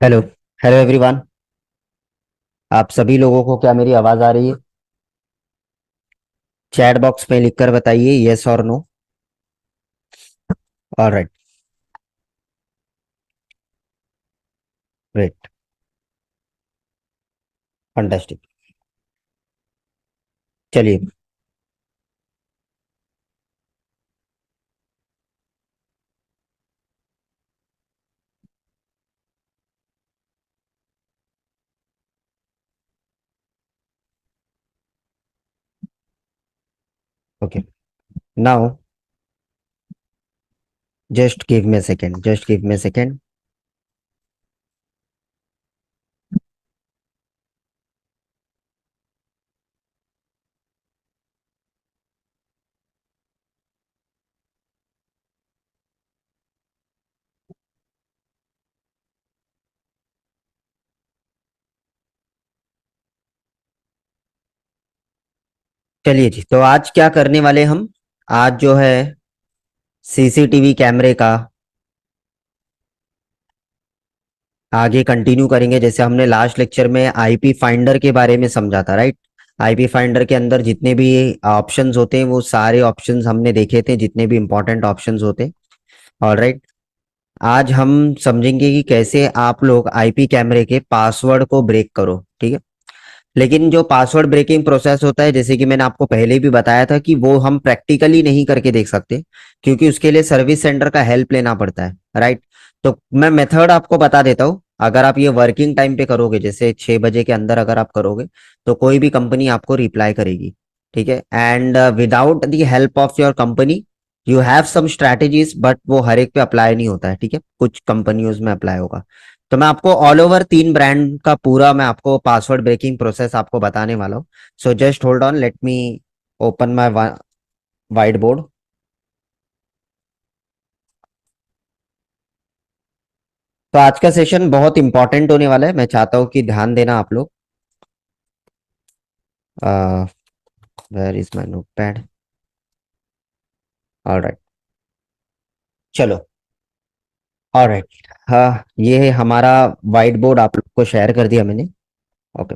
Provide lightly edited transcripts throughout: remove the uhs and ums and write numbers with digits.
Hello. Hello everyone. आप सभी लोगों को क्या मेरी आवाज आ रही है? चैट बॉक्स में लिखकर बताइए यस और नो। ऑलराइट। ग्रेट। फंटास्टिक। चलिए। Okay. Now just give me second, just give me second. चलिए जी, तो आज क्या करने वाले हम? आज जो है सीसीटीवी कैमरे का आगे कंटिन्यू करेंगे। जैसे हमने लास्ट लेक्चर में आईपी फाइंडर के बारे में समझा था, राइट? आईपी फाइंडर के अंदर जितने भी ऑप्शंस होते हैं वो सारे ऑप्शंस हमने देखे थे, जितने भी इंपॉर्टेंट ऑप्शंस होते हैं। ऑलराइट। आज हम समझेंगे कि कैसे आप लोग आईपी कैमरे के पासवर्ड को ब्रेक करो, ठीक है? लेकिन जो पासवर्ड ब्रेकिंग प्रोसेस होता है, जैसे कि मैंने आपको पहले भी बताया था कि वो हम प्रैक्टिकली नहीं करके देख सकते, क्योंकि उसके लिए सर्विस सेंटर का हेल्प लेना पड़ता है, राइट? तो मैं मेथड आपको बता देता हूँ। अगर आप ये वर्किंग टाइम पे करोगे, जैसे 6 बजे के अंदर अगर आप करोगे, तो कोई भी कंपनी आपको रिप्लाई करेगी, ठीक है? And without the help of your company you have some strategies, but वो हर एक पे अप्लाई नहीं होता है, ठीक है? कुछ कंपनियों में अप्लाई होगा। तो मैं आपको ऑल ओवर 3 ब्रांड का पूरा मैं आपको पासवर्ड ब्रेकिंग प्रोसेस आपको बताने वाला हूँ। So just hold on, late me open my white board. तो आज का सेशन बहुत इंपॉर्टेंट होने वाला है, मैं चाहता हूँ कि ध्यान देना आप लोग। Where is my notepad? Alright. चलो। ऑलराइट। हाँ, ये है हमारा वाइट बोर्ड, आप लोग को शेयर कर दिया मैंने। Okay.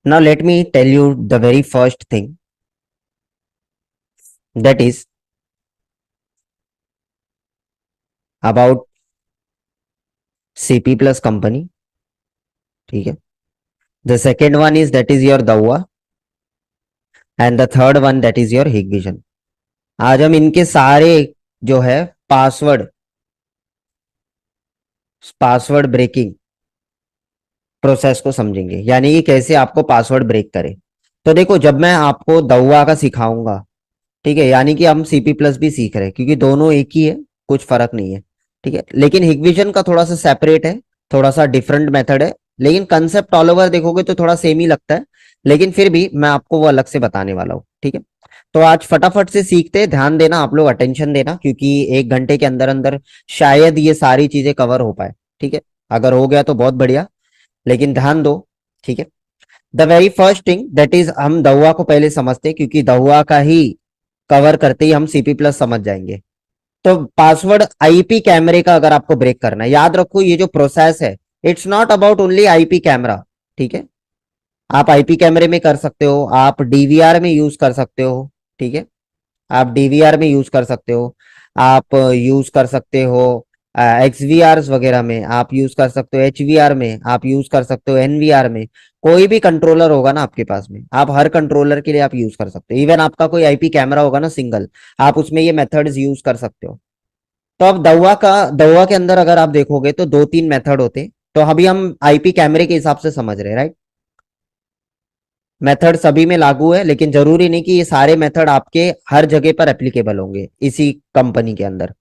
Now let me tell you the very first thing, that is about CP plus company, ठीक है? The second one is that is your Dahua, and the third one that is your Hikvision. आज हम इनके सारे जो है password password breaking process को समझेंगे, यानी कि कैसे आपको पासवर्ड ब्रेक करें। तो देखो, जब मैं आपको दवा का सिखाऊंगा, ठीक है, यानी कि हम सीपी प्लस भी सीख रहे हैं, क्योंकि दोनों एक ही है, कुछ फर्क नहीं है, ठीक है? लेकिन हिगविजन का थोड़ा सा सेपरेट है, थोड़ा सा डिफरेंट मेथड है। लेकिन कंसेप्ट ऑल ओवर देखोगे तो थोड़ा सेम ही लगता है, लेकिन फिर भी मैं आपको वो अलग से बताने वाला हूँ, ठीक है? तो आज फटाफट से सीखते हैं। ध्यान देना आप लोग, अटेंशन देना, क्योंकि 1 घंटे के अंदर अंदर शायद ये सारी चीजें कवर हो पाए, ठीक है? अगर हो गया तो बहुत बढ़िया, लेकिन ध्यान दो, ठीक है? The very first thing that is, हम दहुआ को पहले समझते हैं, क्योंकि दहुआ का ही कवर करते ही हम सीपी प्लस समझ जाएंगे। तो पासवर्ड आईपी कैमरे का अगर आपको ब्रेक करना है, याद रखो ये जो प्रोसेस है, it's not about only IP camera, ठीक है? आप आईपी कैमरे में कर सकते हो, आप डीवीआर में यूज कर सकते हो, ठीक है? आप डीवीआर में यूज कर सकते हो, आप यूज कर सकते हो एक्सवीआर वगैरह में, आप यूज कर सकते हो एचवीआर में, आप यूज कर सकते हो एनवीआर में। कोई भी कंट्रोलर होगा ना आपके पास में, आप हर कंट्रोलर के लिए आप यूज कर सकते हो। इवन आपका कोई आईपी कैमरा होगा ना सिंगल, आप उसमें ये मेथड्स यूज कर सकते हो। तो अब दवा के अंदर अगर आप देखोगे तो 2-3 मेथड होते हैं। तो अभी हम आईपी कैमरे के हिसाब से समझ रहे हैं, राइट? मेथड सभी में लागू है, लेकिन जरूरी नहीं कि ये सारे मेथड आपके हर जगह पर एप्लीकेबल होंगे इसी कंपनी के अंदर।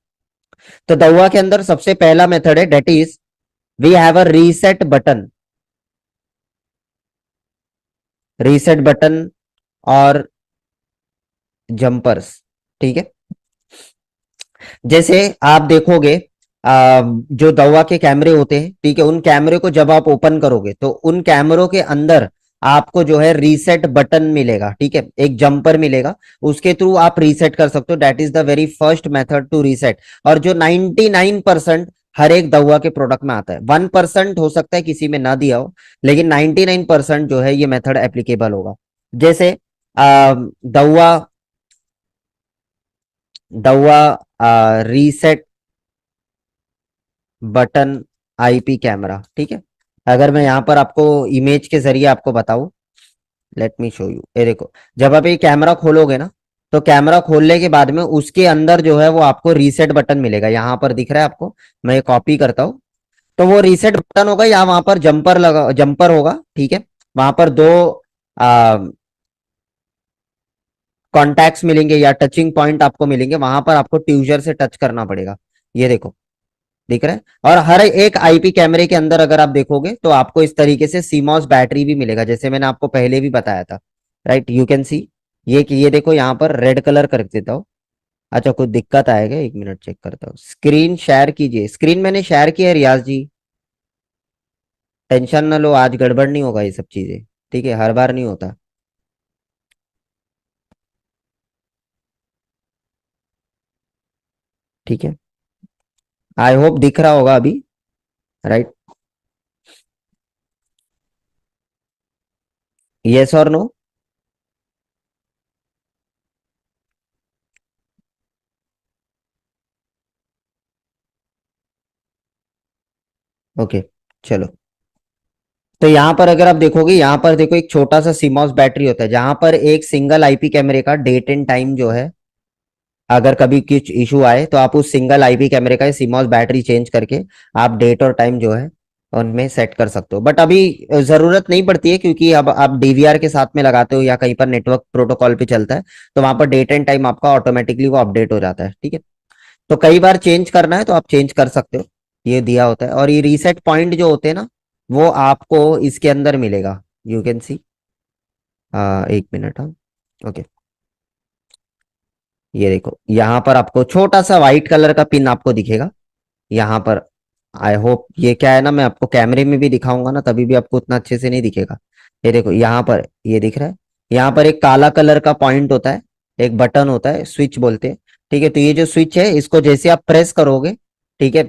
तो दवा के अंदर सबसे पहला मेथड है, that is we have a reset button. Reset button और जंपर्स, ठीक है? जैसे आप देखोगे, जो दवा के कैमरे होते हैं, ठीक है, उन कैमरे को जब आप ओपन करोगे तो उन कैमरों के अंदर आपको जो है रीसेट बटन मिलेगा, ठीक है, एक जंपर मिलेगा, उसके थ्रू आप रीसेट कर सकते हो। That is the very first method to reset, और जो 99% हर एक दवा के प्रोडक्ट में आता है। 1% हो सकता है किसी में ना दिया हो, लेकिन 99% जो है ये मेथड एप्लीकेबल होगा। जैसे दवा दवा रीसेट बटन आईपी कैमरा, ठीक है। अगर मैं यहाँ पर आपको इमेज के जरिए आपको बताऊं, लेट मी शो यू, ये देखो, जब आप ये कैमरा खोलोगे ना, तो कैमरा खोलने के बाद में उसके अंदर जो है वो आपको रीसेट बटन मिलेगा, यहाँ पर दिख रहा है आपको। मैं ये कॉपी करता हूँ। तो वो रीसेट बटन होगा या वहां पर जंपर होगा, ठीक है। वहां पर दो कॉन्टैक्ट्स मिलेंगे या टचिंग पॉइंट आपको मिलेंगे, वहां पर आपको ट्यूजर से टच करना पड़ेगा। ये देखो, दिख रहा है। और हर एक आईपी कैमरे के अंदर अगर आप देखोगे तो आपको इस तरीके से सीमॉस बैटरी भी मिलेगा, जैसे मैंने आपको पहले भी बताया था। Right, you can see. ये देखो, यहाँ पर रेड कलर कर देता हूँ। अच्छा, कुछ दिक्कत आएगा, एक मिनट चेक करता हूँ। स्क्रीन शेयर कीजिए। स्क्रीन मैंने शेयर किया है रियाज जी, टेंशन ना लो, आज गड़बड़ नहीं होगा ये सब चीजें, ठीक है, हर बार नहीं होता। ठीक है, आई होप दिख रहा होगा अभी। राइट, यस और नो। ओके, चलो। तो यहाँ पर अगर आप देखोगे, यहाँ पर देखो एक छोटा सा सीमॉस बैटरी होता है, जहां पर एक सिंगल आईपी कैमरे का डेट एंड टाइम जो है, अगर कभी कुछ इशू आए तो आप उस सिंगल आईपी कैमरे का सीमॉस बैटरी चेंज करके आप डेट और टाइम जो है उनमें सेट कर सकते हो। बट अभी जरूरत नहीं पड़ती है, क्योंकि अब आप डीवीआर के साथ में लगाते हो या कहीं पर नेटवर्क प्रोटोकॉल पे चलता है, तो वहां पर डेट एंड टाइम आपका ऑटोमेटिकली वो अपडेट हो जाता है, ठीक है। तो कई बार चेंज करना है तो आप चेंज कर सकते हो, ये दिया होता है। और ये रीसेट पॉइंट जो होते हैं ना, वो आपको इसके अंदर मिलेगा, यू कैन सी। एक मिनट, हाँ। ओके, ये देखो, यहाँ पर आपको छोटा सा व्हाइट कलर का पिन आपको दिखेगा यहाँ पर। आई होप, ये क्या है ना, मैं आपको कैमरे में भी दिखाऊंगा ना, तभी भी आपको उतना अच्छे से नहीं दिखेगा। ये देखो, यहाँ पर ये दिख रहा है। यहाँ पर एक काला कलर का पॉइंट होता है, एक बटन होता है, स्विच बोलते हैं, ठीक है। तो ये जो स्विच है, इसको जैसे आप प्रेस करोगे, ठीक है,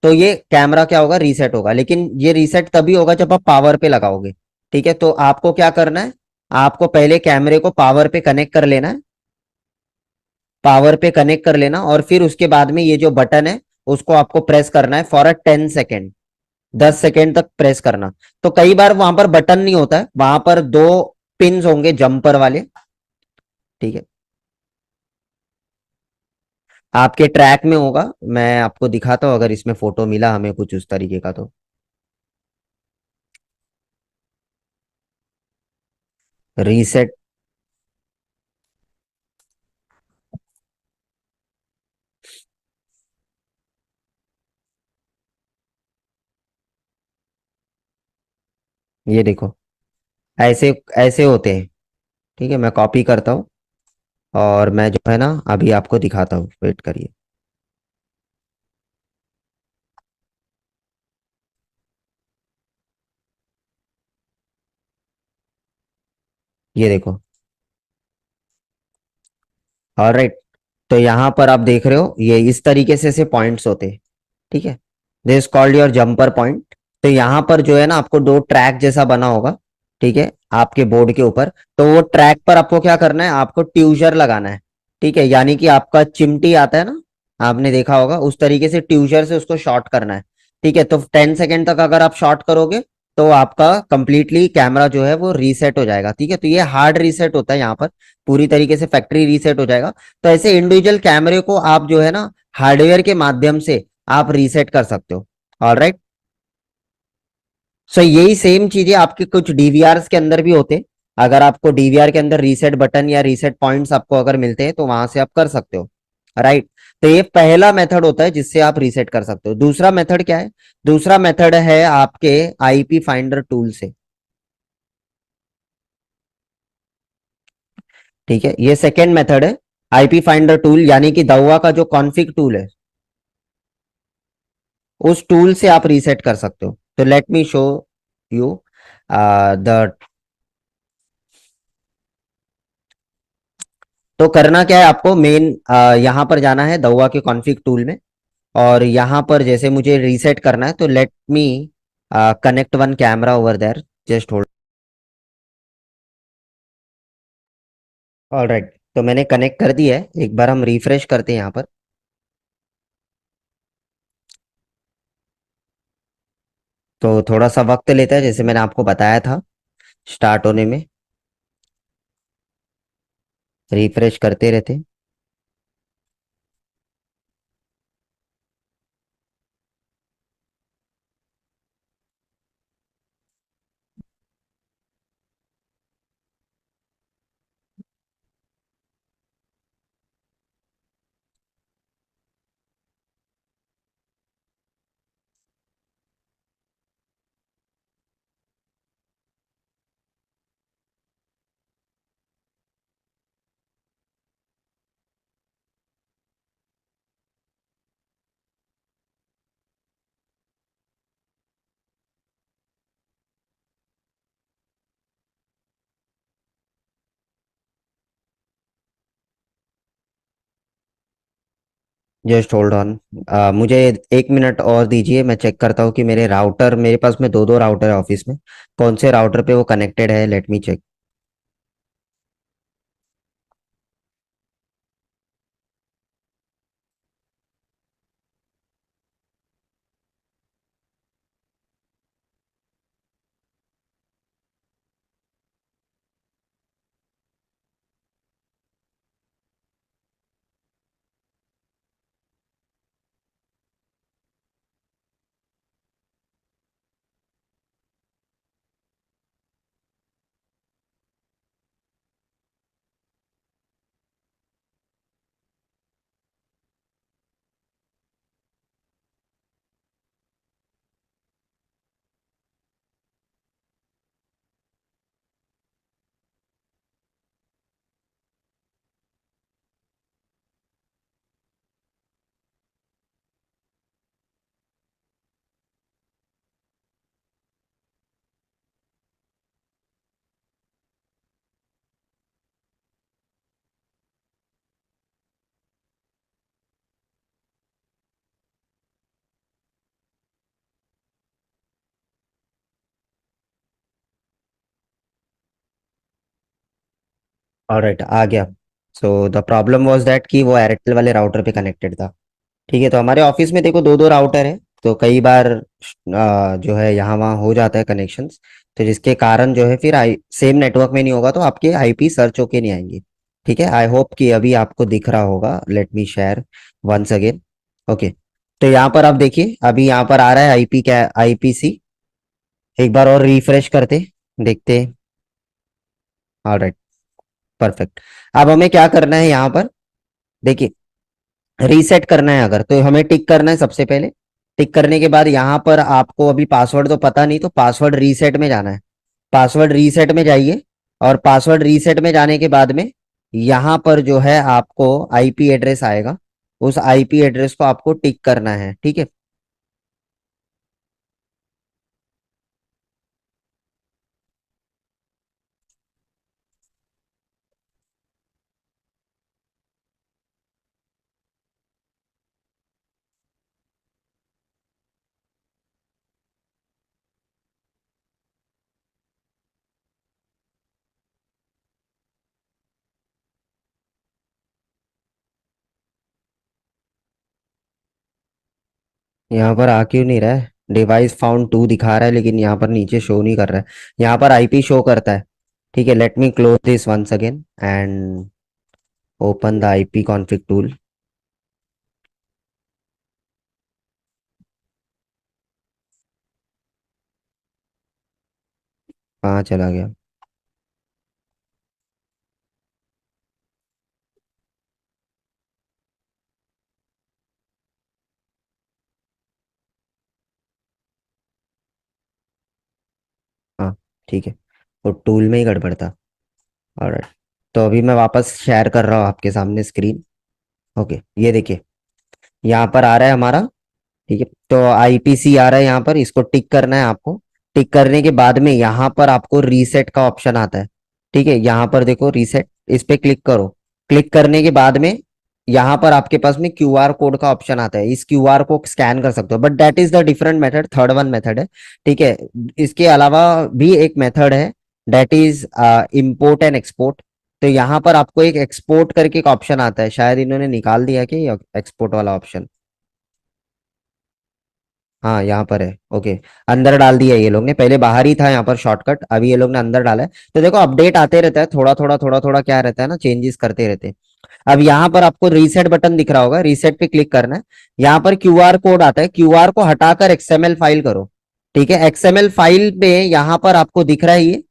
तो ये कैमरा क्या होगा, रीसेट होगा। लेकिन ये रीसेट तभी होगा जब आप पावर पे लगाओगे, ठीक है। तो आपको क्या करना है, आपको पहले कैमरे को पावर पे कनेक्ट कर लेना है, पावर पे कनेक्ट कर लेना, और फिर उसके बाद में ये जो बटन है उसको आपको प्रेस करना है फॉर अ 10 सेकेंड, 10 सेकेंड तक प्रेस करना। तो कई बार वहां पर बटन नहीं होता है, वहां पर दो पिन होंगे जंपर वाले, ठीक है, आपके ट्रैक में होगा। मैं आपको दिखाता हूँ, अगर इसमें फोटो मिला हमें कुछ उस तरीके का तो। रीसेट, ये देखो, ऐसे ऐसे होते हैं, ठीक है। मैं कॉपी करता हूँ और मैं जो है ना अभी आपको दिखाता हूँ, वेट करिए। ये देखो, ऑलराइट। तो यहाँ पर आप देख रहे हो, ये इस तरीके से पॉइंट्स होते हैं, ठीक है। This called your jumper point. तो यहाँ पर जो है ना आपको दो ट्रैक जैसा बना होगा, ठीक है, आपके बोर्ड के ऊपर। तो वो ट्रैक पर आपको क्या करना है, आपको ट्यूजर लगाना है, ठीक है। यानी कि आपका चिमटी आता है ना, आपने देखा होगा, उस तरीके से ट्यूजर से उसको शॉर्ट करना है, ठीक है। तो 10 सेकेंड तक अगर आप शॉर्ट करोगे तो आपका कंप्लीटली कैमरा जो है वो रीसेट हो जाएगा, ठीक है। तो ये हार्ड रीसेट होता है यहाँ पर, पूरी तरीके से फैक्ट्री रीसेट हो जाएगा। तो ऐसे इंडिविजुअल कैमरे को आप जो है ना हार्डवेयर के माध्यम से आप रीसेट कर सकते हो। ऑलराइट, सो यही सेम चीजें आपके कुछ डीवीआर के अंदर भी होते हैं। अगर आपको डीवीआर के अंदर रीसेट बटन या रीसेट पॉइंट्स आपको अगर मिलते हैं तो वहां से आप कर सकते हो। राइट, तो ये पहला मेथड होता है जिससे आप रीसेट कर सकते हो। दूसरा मेथड क्या है, दूसरा मेथड है आपके आईपी फाइंडर टूल से, ठीक है। ये सेकेंड मेथड है, आईपी फाइंडर टूल, यानी कि दवा का जो कॉन्फिग टूल है, उस टूल से आप रीसेट कर सकते हो। तो let me show you the तो करना क्या है आपको, मेन यहाँ पर जाना है दवा के कॉन्फ़िग टूल में, और यहाँ पर जैसे मुझे रीसेट करना है तो let me connect one camera over there, just hold. Alright, तो मैंने कनेक्ट कर दिया है, एक बार हम रिफ्रेश करते हैं यहाँ पर। तो थोड़ा सा वक्त लेता है जैसे मैंने आपको बताया था स्टार्ट होने में, रिफ्रेश करते रहते। जस्ट होल्ड ऑन, मुझे 1 मिनट और दीजिए, मैं चेक करता हूँ कि मेरे राउटर, मेरे पास में दो दो राउटर है ऑफिस में, कौन से राउटर पे वो कनेक्टेड है, लेट मी चेक। ऑलराइट, आ गया। So the problem was that कि वो एयरटेल वाले राउटर पे कनेक्टेड था। ठीक है, तो हमारे ऑफिस में देखो दो दो राउटर है, तो कई बार जो है यहाँ वहाँ हो जाता है कनेक्शंस, तो जिसके कारण जो है फिर आई सेम नेटवर्क में नहीं होगा तो आपके आईपी सर्च होके नहीं आएंगे। ठीक है, आई होप कि अभी आपको दिख रहा होगा, let me share once again. Okay, तो यहाँ पर आप देखिए, अभी यहाँ पर आ रहा है आईपी, क्या आईपीसी, एक बार और रिफ्रेश करते देखते हैं। Alright, perfect. अब हमें क्या करना है यहाँ पर, देखिए रीसेट करना है अगर, तो हमें टिक करना है सबसे पहले। टिक करने के बाद यहाँ पर आपको अभी पासवर्ड तो पता नहीं, तो पासवर्ड रीसेट में जाना है। पासवर्ड रीसेट में जाइए, और पासवर्ड रीसेट में जाने के बाद में यहाँ पर जो है आपको आईपी एड्रेस आएगा, उस आईपी एड्रेस को आपको टिक करना है। ठीक है, यहाँ पर आ क्यों नहीं रहा है, डिवाइस फाउंड टू दिखा रहा है लेकिन यहाँ पर नीचे शो नहीं कर रहा है, यहाँ पर आईपी शो करता है। ठीक है, let me close this once again and open the IP config tool. कहाँ चला गया? हाँ, ठीक है, तो टूल में ही गड़बड़ था। ऑलराइट, तो अभी मैं वापस शेयर कर रहा हूँ आपके सामने स्क्रीन। ओके, ये देखिए यहाँ पर आ रहा है हमारा। ठीक है, तो आईपीसी आ रहा है यहाँ पर, इसको टिक करना है आपको। टिक करने के बाद में यहाँ पर आपको रीसेट का ऑप्शन आता है। ठीक है, यहाँ पर देखो रीसेट, इस पे क्लिक करो। क्लिक करने के बाद में यहाँ पर आपके पास में क्यूआर कोड का ऑप्शन आता है, इस क्यूआर को स्कैन कर सकते हो, but that is the different method, third one method है। ठीक है, इसके अलावा भी एक मेथड है, that is import and export. तो यहाँ पर आपको एक एक्सपोर्ट करके एक ऑप्शन आता है, शायद इन्होंने निकाल दिया कि एक्सपोर्ट वाला ऑप्शन। हाँ यहाँ पर है, ओके। अंदर डाल दिया ये लोग ने, पहले बाहर ही था यहाँ पर शॉर्टकट, अभी ये लोग ने अंदर डाला है। तो देखो अपडेट आते रहता है, थोड़ा थोड़ा थोड़ा थोड़ा क्या रहता है ना, चेंजेस करते रहते हैं। अब यहाँ पर आपको रीसेट बटन दिख रहा होगा, रीसेट पे क्लिक करना है। यहाँ पर क्यूआर कोड आता है, क्यूआर को हटाकर एक्सएमएल फाइल करो। ठीक है, एक्सएमएल फाइल पे यहाँ पर आपको दिख रहा है ये,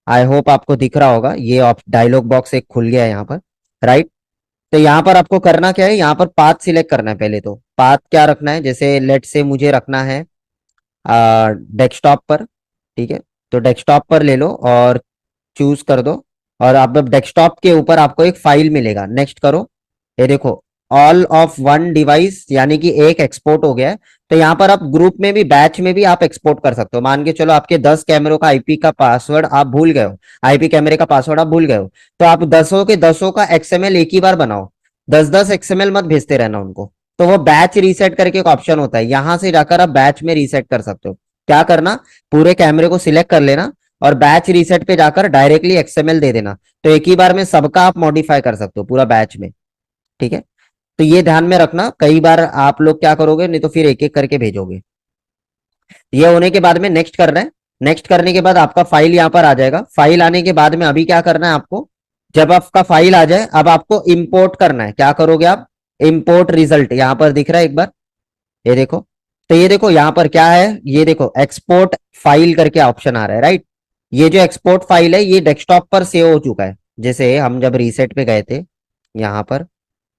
आई होप आपको दिख रहा होगा, ये डायलॉग बॉक्स एक खुल गया है यहाँ पर, राइट। तो यहाँ पर आपको करना क्या है, यहाँ पर पाथ सिलेक्ट करना है। पहले तो पाथ क्या रखना है, जैसे लेट से मुझे रखना है डेस्कटॉप पर। ठीक है, तो डेस्कटॉप पर ले लो और चूज कर दो। और आप डेस्कटॉप के ऊपर आपको एक फाइल मिलेगा, नेक्स्ट करो। ये देखो, ऑल ऑफ वन डिवाइस, यानी कि एक एक्सपोर्ट हो गया है। तो यहाँ पर आप ग्रुप में भी, बैच में भी आप एक्सपोर्ट कर सकते हो। मान के चलो आपके 10 कैमरों का आईपी का पासवर्ड आप भूल गए हो, आईपी कैमरे का पासवर्ड आप भूल गए हो, तो आप 10 के 10 का एक्सएमएल एक ही बार बनाओ, 10 एक्सएमएल मत भेजते रहना उनको। तो वो बैच रीसेट करके एक ऑप्शन होता है, यहां से जाकर आप बैच में रीसेट कर सकते हो। क्या करना, पूरे कैमरे को सिलेक्ट कर लेना और बैच रीसेट पे जाकर डायरेक्टली एक्सएमएल दे देना। तो एक ही बार में सबका आप मॉडिफाई कर सकते हो पूरा बैच में। ठीक है, तो ये ध्यान में रखना, कई बार आप लोग क्या करोगे, नहीं तो फिर एक एक करके भेजोगे। ये होने के बाद में नेक्स्ट करना है। नेक्स्ट करने के बाद आपका फाइल यहाँ पर आ जाएगा। फाइल आने के बाद में अभी क्या करना है आपको, जब आपका फाइल आ जाए अब आपको इंपोर्ट करना है। क्या करोगे आप, इंपोर्ट रिजल्ट यहाँ पर दिख रहा है एक बार, ये देखो। तो ये देखो यहाँ पर क्या है, ये देखो एक्सपोर्ट फाइल करके ऑप्शन आ रहा है, राइट। ये जो एक्सपोर्ट फाइल है ये डेस्कटॉप पर सेव हो चुका है। जैसे हम जब रीसेट पे गए थे, यहाँ पर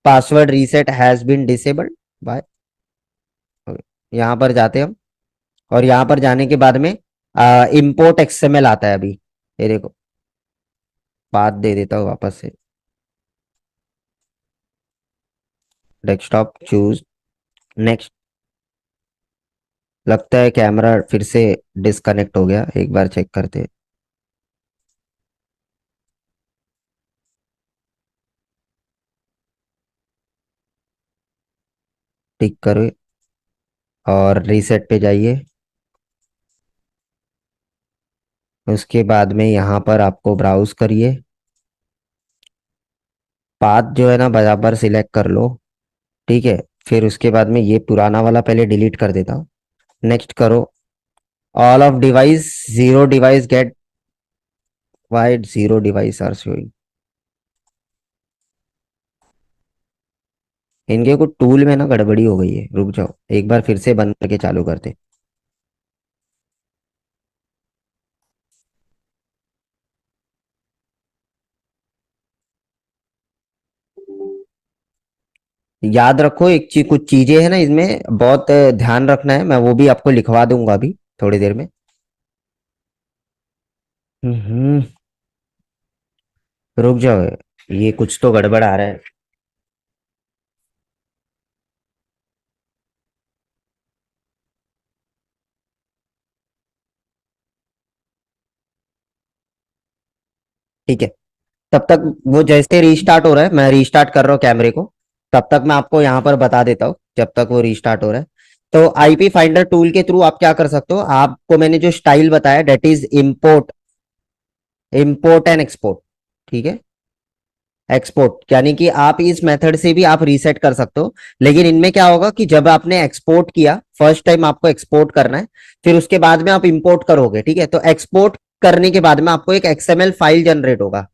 password reset has been disabled by, यहाँ पर जाते हम। और यहाँ पर जाने के बाद में इंपोर्ट एक्सएमएल आता है अभी, ये देखो। बात दे देता हूँ वापस से, डेस्कटॉप चूज, नेक्स्ट। लगता है कैमरा फिर से डिस्कनेक्ट हो गया, एक बार चेक करते हैं। टिक करो और रीसेट पे जाइए। उसके बाद में यहाँ पर आपको ब्राउज करिए, पाथ जो है ना बराबर सिलेक्ट कर लो। ठीक है, फिर उसके बाद में ये पुराना वाला पहले डिलीट कर देता हूँ, नेक्स्ट करो। All of device, zero device get wide, zero device are showing. इनके कुछ टूल में ना गड़बड़ी हो गई है, रुक जाओ एक बार फिर से बंद करके चालू करते। याद रखो एक चीज, कुछ चीजें है ना इसमें बहुत ध्यान रखना है, मैं वो भी आपको लिखवा दूंगा अभी थोड़ी देर में। हम्म, रुक जाओ, ये कुछ तो गड़बड़ आ रहा है। ठीक है, तब तक वो जैसे रीस्टार्ट हो रहा है, मैं रीस्टार्ट कर रहा हूँ कैमरे को, तब तक मैं आपको यहाँ पर बता देता हूँ जब तक वो रीस्टार्ट हो रहा है। तो आईपी फाइंडर टूल के थ्रू आप क्या कर सकते हो, आपको मैंने जो स्टाइल बताया that is import, import and export. ठीक है, एक्सपोर्ट यानी कि आप इस मेथड से भी आप रीसेट कर सकते हो। लेकिन इनमें क्या होगा कि जब आपने एक्सपोर्ट किया, फर्स्ट टाइम आपको एक्सपोर्ट करना है, फिर उसके बाद में आप इंपोर्ट करोगे। ठीक है, तो एक्सपोर्ट करने के बाद में आपको एक एक्सएमएल फाइल जनरेट होगा।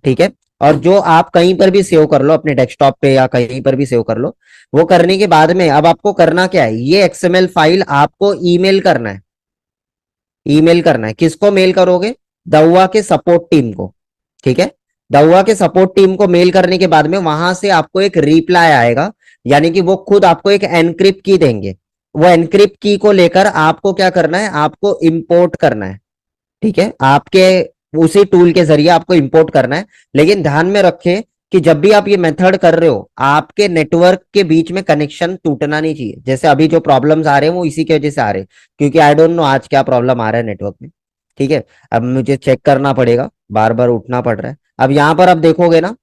ठीक है, और जो आप कहीं पर भी सेव कर लो, अपने डेस्कटॉप पे या कहीं पर भी सेव कर लो। वो करने के बाद में अब आपको करना क्या है, ये एक्सएमएल फाइल आपको ईमेल करना है। ईमेल करना है, किसको मेल करोगे, दउआ के सपोर्ट टीम को। ठीक है, दउआ के सपोर्ट टीम को मेल करने के बाद में वहां से आपको एक रिप्लाई आएगा, यानी कि वो खुद आपको एक एनक्रिप्ट की देंगे। वो एनक्रिप्ट की को लेकर आपको क्या करना है, आपको इंपोर्ट करना है। ठीक है, आपके उसी टूल के जरिए आपको इंपोर्ट करना है। लेकिन ध्यान में रखें कि जब भी आप ये मेथड कर रहे हो, आपके नेटवर्क के बीच में कनेक्शन टूटना नहीं चाहिए। जैसे अभी जो प्रॉब्लम्स आ रहे हैं वो इसी की वजह से आ रहे हैं, क्योंकि आई डोंट नो आज क्या प्रॉब्लम आ रहा है नेटवर्क में। ठीक है, अब मुझे चेक करना पड़ेगा, बार बार उठना पड़ रहा है। अब यहाँ पर आप देखोगे ना,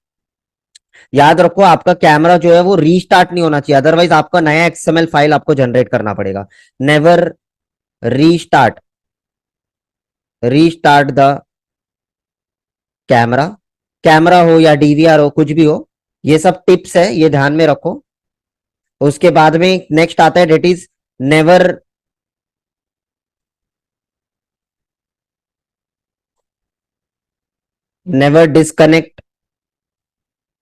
याद रखो आपका कैमरा जो है वो रीस्टार्ट नहीं होना चाहिए, अदरवाइज आपका नया एक्सएमएल फाइल आपको जनरेट करना पड़ेगा। Never restart restart the camera, camera हो या डीवीआर हो कुछ भी हो, ये सब टिप्स है, ये ध्यान में रखो। उसके बाद में नेक्स्ट आता है that is never never disconnect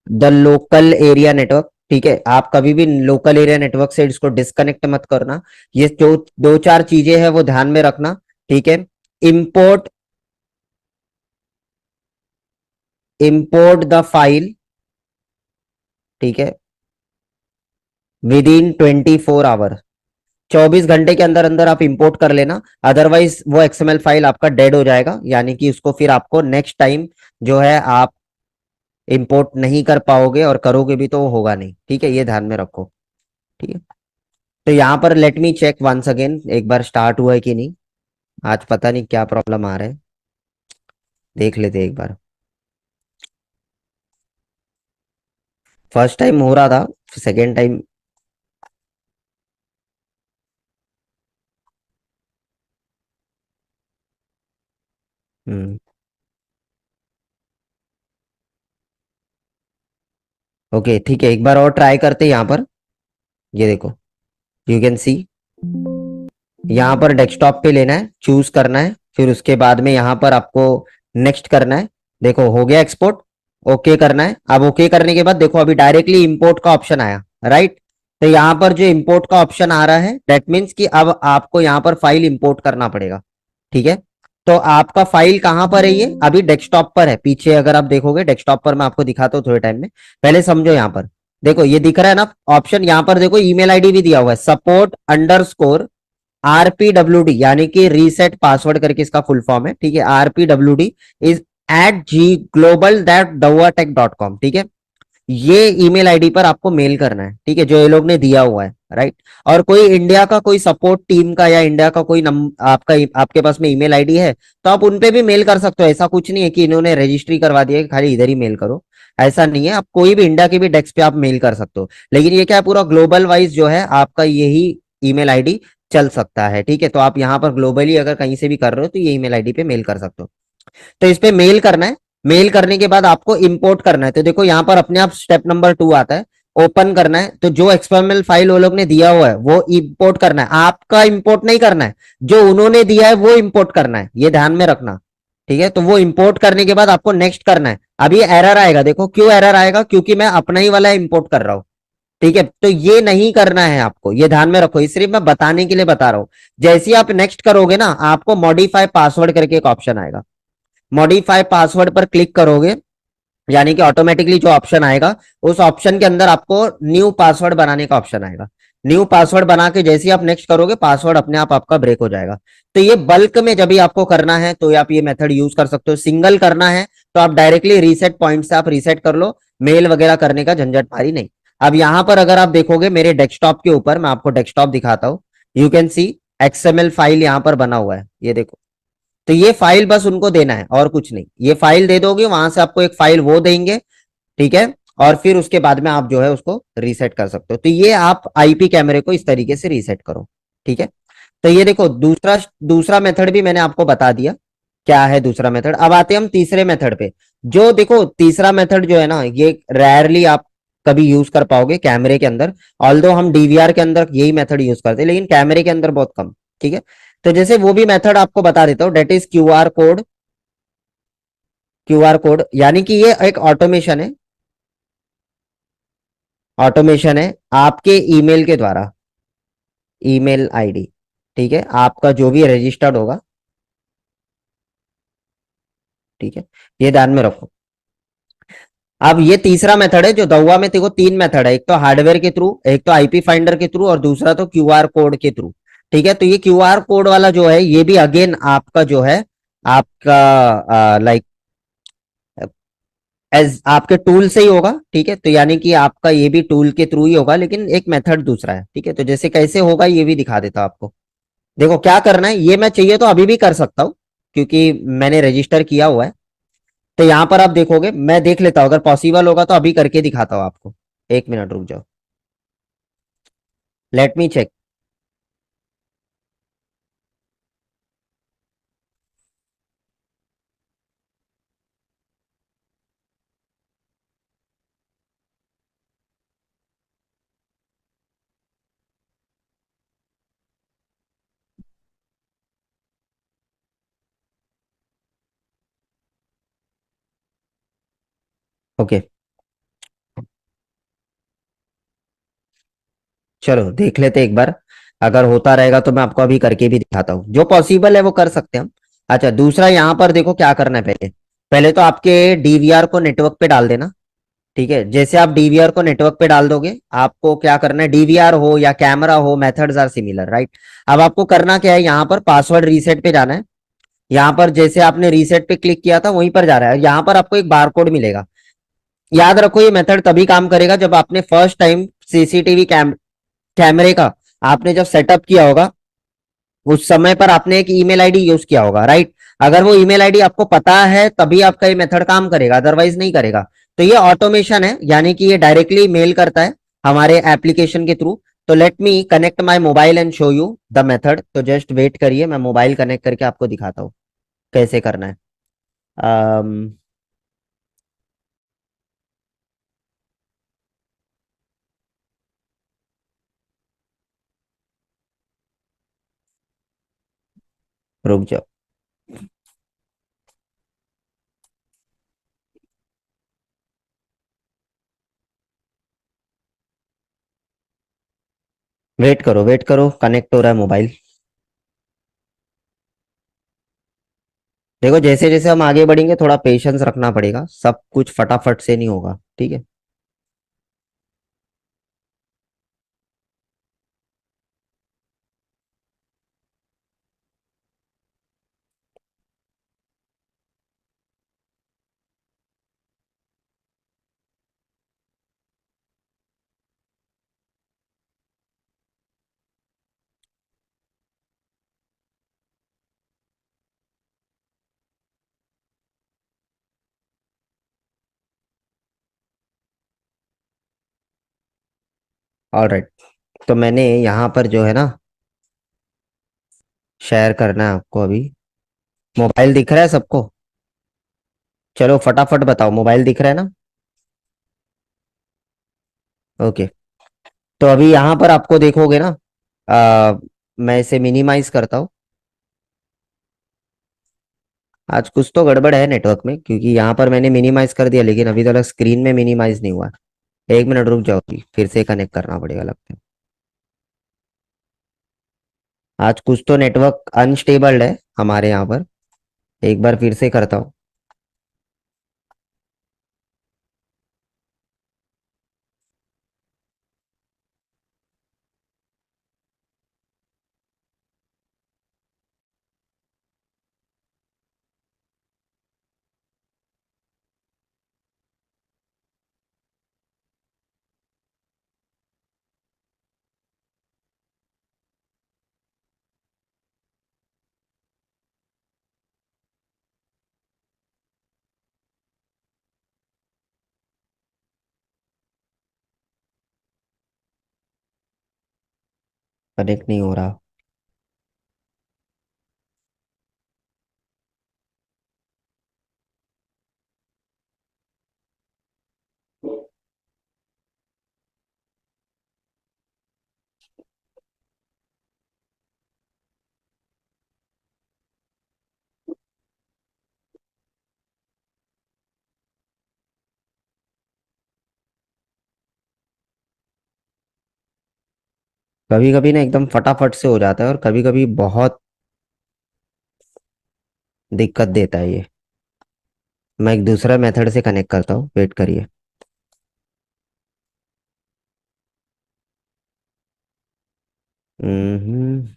the local area network. ठीक है, आप कभी भी लोकल एरिया नेटवर्क से इसको डिस्कनेक्ट मत करना। ये जो दो चार चीजें हैं वो ध्यान में रखना। ठीक है, इंपोर्ट इंपोर्ट द फाइल, ठीक है, विद इन 24 आवर, 24 घंटे के अंदर अंदर आप इंपोर्ट कर लेना, अदरवाइज वो एक्सएमएल फाइल आपका डेड हो जाएगा, यानी कि उसको फिर आपको नेक्स्ट टाइम जो है आप इंपोर्ट नहीं कर पाओगे, और करोगे भी तो वो होगा नहीं। ठीक है, ये ध्यान में रखो। ठीक है, तो यहाँ पर let me check once again, एक बार स्टार्ट हुआ है कि नहीं। आज पता नहीं क्या प्रॉब्लम आ रहा है, देख लेते हैं एक बार। फर्स्ट टाइम हो रहा था, सेकेंड टाइम हम्म ओके ठीक है, एक बार और ट्राई करते हैं यहाँ पर। ये देखो, यू कैन सी, यहाँ पर डेस्कटॉप पे लेना है, चूज करना है, फिर उसके बाद में यहाँ पर आपको नेक्स्ट करना है। देखो हो गया एक्सपोर्ट, ओके करना है। अब ओके करने के बाद देखो अभी डायरेक्टली इंपोर्ट का ऑप्शन आया, राइट। तो यहाँ पर जो इंपोर्ट का ऑप्शन आ रहा है दैट मीन्स कि अब आपको यहाँ पर फाइल इंपोर्ट करना पड़ेगा। ठीक है, तो आपका फाइल कहां पर है, ये अभी डेस्कटॉप पर है। पीछे अगर आप देखोगे डेस्कटॉप पर, मैं आपको दिखाता हूँ थोड़े टाइम में, पहले समझो। यहाँ पर देखो ये दिख रहा है ना ऑप्शन, यहाँ पर देखो ईमेल आईडी भी दिया हुआ है, support_RPWD, यानी कि रीसेट पासवर्ड करके इसका फुल फॉर्म है। ठीक है, RPWD इज @global.dawatech.com। ठीक है, ये ईमेल आईडी पर आपको मेल करना है। ठीक है, जो ये लोग ने दिया हुआ है, राइट। और कोई इंडिया का कोई सपोर्ट टीम का या इंडिया का कोई आपका आपके पास में ईमेल आईडी है तो आप उनपे भी मेल कर सकते हो। ऐसा कुछ नहीं है कि इन्होंने रजिस्ट्री करवा दिया कि खाली इधर ही मेल करो, ऐसा नहीं है। आप कोई भी इंडिया के भी डेस्क पे आप मेल कर सकते हो, लेकिन ये क्या है, पूरा ग्लोबल वाइज जो है आपका यही ईमेल आईडी चल सकता है। ठीक है, तो आप यहाँ पर ग्लोबली अगर कहीं से भी कर रहे हो तो ये ईमेल आईडी पे मेल कर सकते हो। तो इस पे मेल करना है। मेल करने के बाद आपको इंपोर्ट करना है। तो देखो यहाँ पर अपने आप स्टेप नंबर 2 आता है, ओपन करना है। तो जो एक्सएमएल फाइल वो लोग ने दिया हुआ है वो इंपोर्ट करना है, आपका इंपोर्ट नहीं करना है, जो उन्होंने दिया है वो इंपोर्ट करना है, ये ध्यान में रखना। ठीक है, तो वो इंपोर्ट करने के बाद आपको नेक्स्ट करना है। अभी एरर आएगा, देखो क्यों एरर आएगा, क्योंकि मैं अपना ही वाला इंपोर्ट कर रहा हूं। ठीक है, तो ये नहीं करना है आपको, ये ध्यान में रखो, सिर्फ मैं बताने के लिए बता रहा हूं। जैसे ही आप नेक्स्ट करोगे ना, आपको मॉडिफाई पासवर्ड करके एक ऑप्शन आएगा, मॉडिफाई पासवर्ड पर क्लिक करोगे, यानी कि ऑटोमेटिकली जो ऑप्शन आएगा उस ऑप्शन के अंदर आपको न्यू पासवर्ड बनाने का ऑप्शन आएगा। न्यू पासवर्ड बना के जैसे ही आप नेक्स्ट करोगे, पासवर्ड अपने आप आपका ब्रेक हो जाएगा। तो ये बल्क में जब भी आपको करना है तो आप ये मेथड यूज कर सकते हो। सिंगल करना है तो आप डायरेक्टली रीसेट पॉइंट से आप रीसेट कर लो, मेल वगैरह करने का झंझट भारी नहीं। अब यहां पर अगर आप देखोगे मेरे डेस्कटॉप के ऊपर, मैं आपको डेस्कटॉप दिखाता हूं, you can see XML file यहां पर बना हुआ है, ये देखो। तो ये फाइल बस उनको देना है और कुछ नहीं, ये फाइल दे दोगे, वहां से आपको एक फाइल वो देंगे। ठीक है, और फिर उसके बाद में आप जो है उसको रीसेट कर सकते हो। तो ये आप आईपी कैमरे को इस तरीके से रीसेट करो। ठीक है, तो ये देखो दूसरा दूसरा मेथड भी मैंने आपको बता दिया क्या है दूसरा मेथड। अब आते हैं हम तीसरे मेथड पे। जो देखो तीसरा मेथड जो है ना, ये रेयरली आप कभी यूज कर पाओगे कैमरे के अंदर, ऑल्दो हम डीवीआर के अंदर यही मेथड यूज करते हैं, लेकिन कैमरे के अंदर बहुत कम। ठीक है, तो जैसे वो भी मेथड आपको बता देता हूं, that is QR code. QR code यानी कि ये एक ऑटोमेशन है, ऑटोमेशन है आपके ईमेल के द्वारा, ईमेल आईडी। ठीक है, आपका जो भी रजिस्टर्ड होगा। ठीक है, ये ध्यान में रखो। अब ये तीसरा मेथड है जो दवा में, देखो तीन मेथड है, एक तो हार्डवेयर के थ्रू, एक तो आईपी फाइंडर के थ्रू, और दूसरा तो क्यूआर कोड के थ्रू। ठीक है, तो ये क्यूआर कोड वाला जो है ये भी अगेन आपका जो है आपका लाइक एज आपके टूल से ही होगा। ठीक है, तो यानी कि आपका ये भी टूल के थ्रू ही होगा, लेकिन एक मेथड दूसरा है। ठीक है, तो जैसे कैसे होगा ये भी दिखा देता हूं आपको। देखो क्या करना है, ये मैं चाहिए तो अभी भी कर सकता हूं क्योंकि मैंने रजिस्टर किया हुआ है। तो यहां पर आप देखोगे, मैं देख लेता हूं, अगर पॉसिबल होगा तो अभी करके दिखाता हूं आपको। एक मिनट रुक जाओ, लेट मी चेक। ओके, चलो देख लेते एक बार। अगर होता रहेगा तो मैं आपको अभी करके भी दिखाता हूँ, जो पॉसिबल है वो कर सकते हैं हम। अच्छा, दूसरा यहाँ पर देखो क्या करना है। पहले पहले तो आपके डीवीआर को नेटवर्क पे डाल देना। ठीक है, जैसे आप डीवीआर को नेटवर्क पे डाल दोगे, आपको क्या करना है, डीवीआर हो या कैमरा हो, मेथड्स आर सिमिलर, राइट। अब आपको करना क्या है, यहाँ पर पासवर्ड रीसेट पे जाना है। यहाँ पर जैसे आपने रीसेट पे क्लिक किया था वहीं पर जा रहा है, यहाँ पर आपको एक बारकोड मिलेगा। याद रखो, ये मेथड तभी काम करेगा जब आपने फर्स्ट टाइम सीसीटीवी कैमरे का आपने जब सेटअप किया होगा, उस समय पर आपने एक ईमेल आईडी यूज किया होगा, राइट। अगर वो ईमेल आईडी आपको पता है तभी आपका ये मेथड काम करेगा, अदरवाइज नहीं करेगा। तो ये ऑटोमेशन है, यानी कि ये डायरेक्टली मेल करता है हमारे एप्लीकेशन के थ्रू। तो let me connect my mobile and show you the method. तो जस्ट वेट करिए, मैं मोबाइल कनेक्ट करके आपको दिखाता हूँ कैसे करना है। अम, रुक जाओ, वेट करो, कनेक्ट हो रहा है मोबाइल। देखो, जैसे जैसे हम आगे बढ़ेंगे थोड़ा पेशेंस रखना पड़ेगा, सब कुछ फटाफट से नहीं होगा, ठीक है। ऑलराइट, तो मैंने यहाँ पर जो है ना, शेयर करना है आपको अभी। मोबाइल दिख रहा है सबको? चलो फटाफट बताओ, मोबाइल दिख रहा है ना? ओके, तो अभी यहाँ पर आपको देखोगे ना, मैं इसे मिनिमाइज करता हूँ। आज कुछ तो गड़बड़ है नेटवर्क में, क्योंकि यहाँ पर मैंने मिनिमाइज कर दिया लेकिन अभी तक स्क्रीन में मिनिमाइज नहीं हुआ। एक मिनट रुक जाओ, फिर से कनेक्ट करना पड़ेगा लगता है। आज कुछ तो नेटवर्क अनस्टेबल है हमारे यहाँ पर। एक बार फिर से करता हूँ। कनेक्ट नहीं हो रहा। कभी कभी ना एकदम फटाफट से हो जाता है और कभी कभी बहुत दिक्कत देता है ये। मैं एक दूसरा मेथड से कनेक्ट करता हूँ, वेट करिए। हम्म।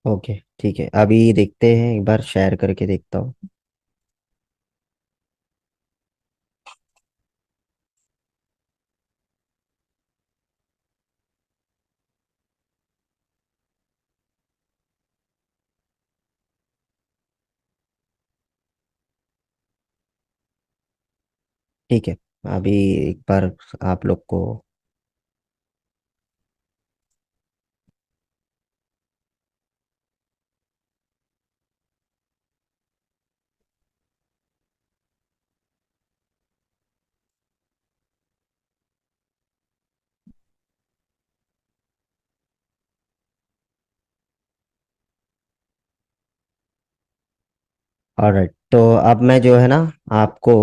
ओके ठीक है, अभी देखते हैं, एक बार शेयर करके देखता हूँ। ठीक है, अभी एक बार आप लोग को। ऑलराइट, तो अब मैं जो है ना आपको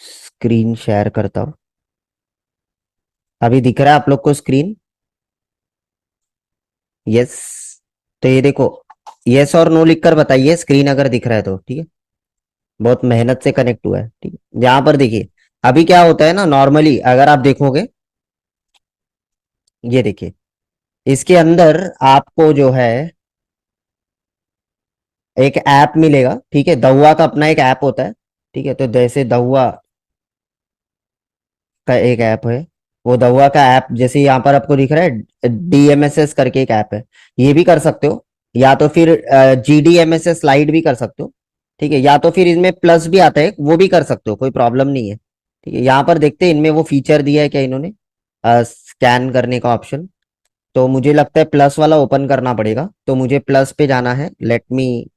स्क्रीन शेयर करता हूँ। अभी दिख रहा है आप लोग को स्क्रीन? यस। तो ये देखो, यस और नो लिखकर बताइए स्क्रीन अगर दिख रहा है तो, ठीक है। बहुत मेहनत से कनेक्ट हुआ है, ठीक है। यहाँ पर देखिए, अभी क्या होता है ना, नॉर्मली अगर आप देखोगे, ये देखिए, इसके अंदर आपको जो है एक ऐप मिलेगा, ठीक है। दहुआ का अपना एक ऐप होता है, ठीक है। तो जैसे दहुआ का एक ऐप है, वो दहुआ का ऐप जैसे यहाँ पर आपको दिख रहा है, डीएमएसएस करके एक ऐप है, ये भी कर सकते हो। या तो फिर जीडीएमएसएस स्लाइड भी कर सकते हो, ठीक है। या तो फिर इनमें प्लस भी आता है, वो भी कर सकते हो, कोई प्रॉब्लम नहीं है, ठीक है। यहाँ पर देखते हैं इनमें वो फीचर दिया है क्या इन्होंने, स्कैन करने का ऑप्शन। तो मुझे लगता है प्लस वाला ओपन करना पड़ेगा, तो मुझे प्लस पे जाना है। Let me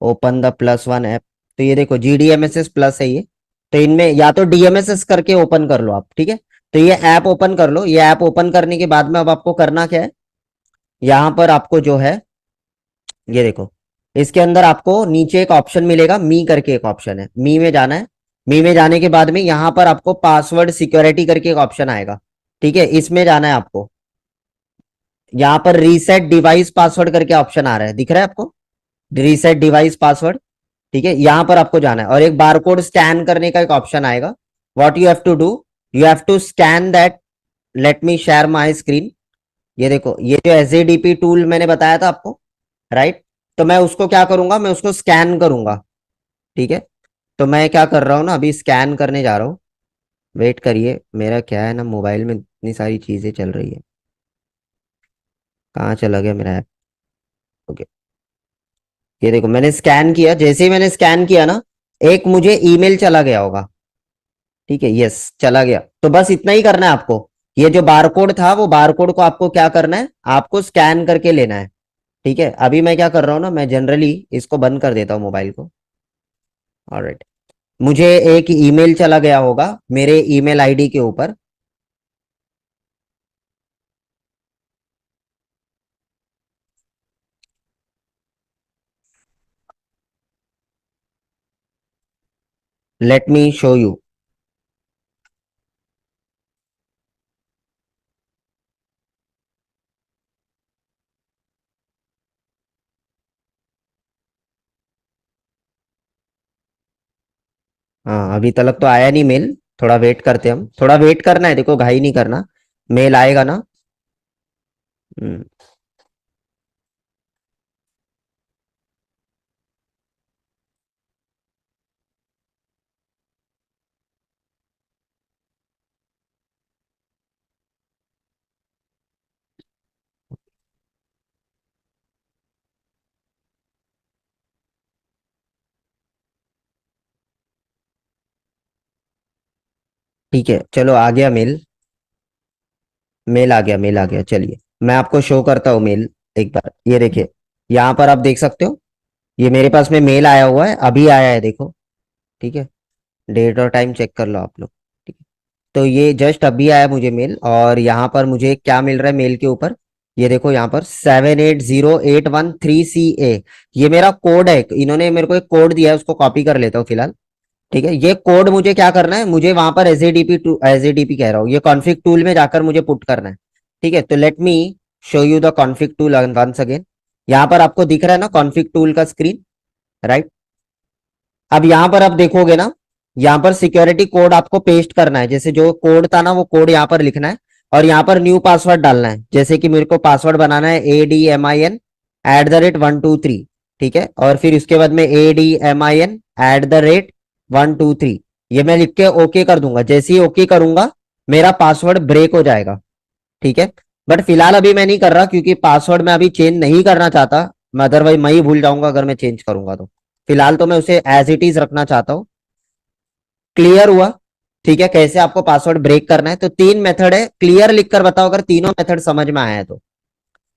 open the plus one app. तो ये देखो जीडीएमएसएस प्लस है ये। तो इनमें या तो डीएमएसएस करके ओपन कर लो आप, ठीक है। तो ये ऐप ओपन कर लो। ये ऐप ओपन करने के बाद में अब आपको करना क्या है, यहां पर आपको जो है, ये देखो, इसके अंदर आपको नीचे एक ऑप्शन मिलेगा, मी करके एक ऑप्शन है, मी में जाना है। मी में जाने के बाद में यहां पर आपको पासवर्ड सिक्योरिटी करके एक ऑप्शन आएगा, ठीक है, इसमें जाना है आपको। यहां पर रीसेट डिवाइस पासवर्ड करके ऑप्शन आ रहा है, दिख रहा है आपको, रीसेट डिवाइस पासवर्ड, ठीक है। यहां पर आपको जाना है और एक बारकोड स्कैन करने का एक ऑप्शन आएगा। What you have to do, you have to scan that. Let me share my screen. ये देखो, ये जो एसएडीपी टूल मैंने बताया था आपको, राइट। तो मैं उसको क्या करूंगा, मैं उसको स्कैन करूंगा, ठीक है। तो मैं क्या कर रहा हूँ ना, अभी स्कैन करने जा रहा हूँ। वेट करिए, मेरा क्या है ना, मोबाइल में इतनी सारी चीजें चल रही है, कहाँ चला गया मेरा ऐप। ओके, ये देखो मैंने स्कैन किया, जैसे ही मैंने स्कैन किया ना, एक मुझे ईमेल चला गया होगा, ठीक है। यस, चला गया। तो बस इतना ही करना है आपको। ये जो बारकोड था, वो बारकोड को आपको क्या करना है, आपको स्कैन करके लेना है, ठीक है। अभी मैं क्या कर रहा हूँ ना, मैं जनरली इसको बंद कर देता हूँ मोबाइल को। ऑलराइट, मुझे एक ईमेल चला गया होगा मेरे ईमेल आईडी के ऊपर। Late me show you. हाँ, अभी तक तो आया नहीं मेल। थोड़ा वेट करते हम, थोड़ा वेट करना है, देखो घाई नहीं करना, मेल आएगा ना। हम्म, ठीक है, चलो आ गया मेल। मेल आ गया, मेल आ गया, चलिए मैं आपको शो करता हूँ मेल। एक बार ये देखिए, यहाँ पर आप देख सकते हो, ये मेरे पास में मेल आया हुआ है, अभी आया है, देखो, ठीक है। डेट और टाइम चेक कर लो आप लोग, ठीक है। तो ये जस्ट अभी आया मुझे मेल, और यहाँ पर मुझे क्या मिल रहा है मेल के ऊपर, ये देखो यहाँ पर 780813CA। ये मेरा कोड है, इन्होंने मेरे को एक कोड दिया है, उसको कॉपी कर लेता हूँ फिलहाल, ठीक है। ये कोड मुझे क्या करना है, मुझे वहां पर एसएडीपी कह रहा हूँ, ये कॉन्फिग टूल में जाकर मुझे पुट करना है, ठीक है। तो let me show you the config tool once again. यहाँ पर आपको दिख रहा है ना कॉन्फिग टूल का स्क्रीन, राइट। अब यहाँ पर आप देखोगे ना, यहाँ पर सिक्योरिटी कोड आपको पेस्ट करना है, जैसे जो कोड था ना वो कोड यहाँ पर लिखना है और यहाँ पर न्यू पासवर्ड डालना है। जैसे कि मेरे को पासवर्ड बनाना है ADMIN @123, ठीक है, और फिर उसके बाद में ADMIN @123 ये मैं लिख के ओके कर दूंगा। जैसे ही ओके करूंगा मेरा पासवर्ड ब्रेक हो जाएगा, ठीक है। बट फिलहाल अभी मैं नहीं कर रहा क्योंकि पासवर्ड मैं अभी चेंज नहीं करना चाहता, मैं अदरवाइज मैं ही भूल जाऊंगा अगर मैं चेंज करूंगा तो। फिलहाल तो मैं उसे एज इट इज रखना चाहता हूँ। क्लियर हुआ? ठीक है, कैसे आपको पासवर्ड ब्रेक करना है। तो 3 मेथड है, क्लियर लिखकर बताओ अगर तीनों मेथड समझ में आया है तो।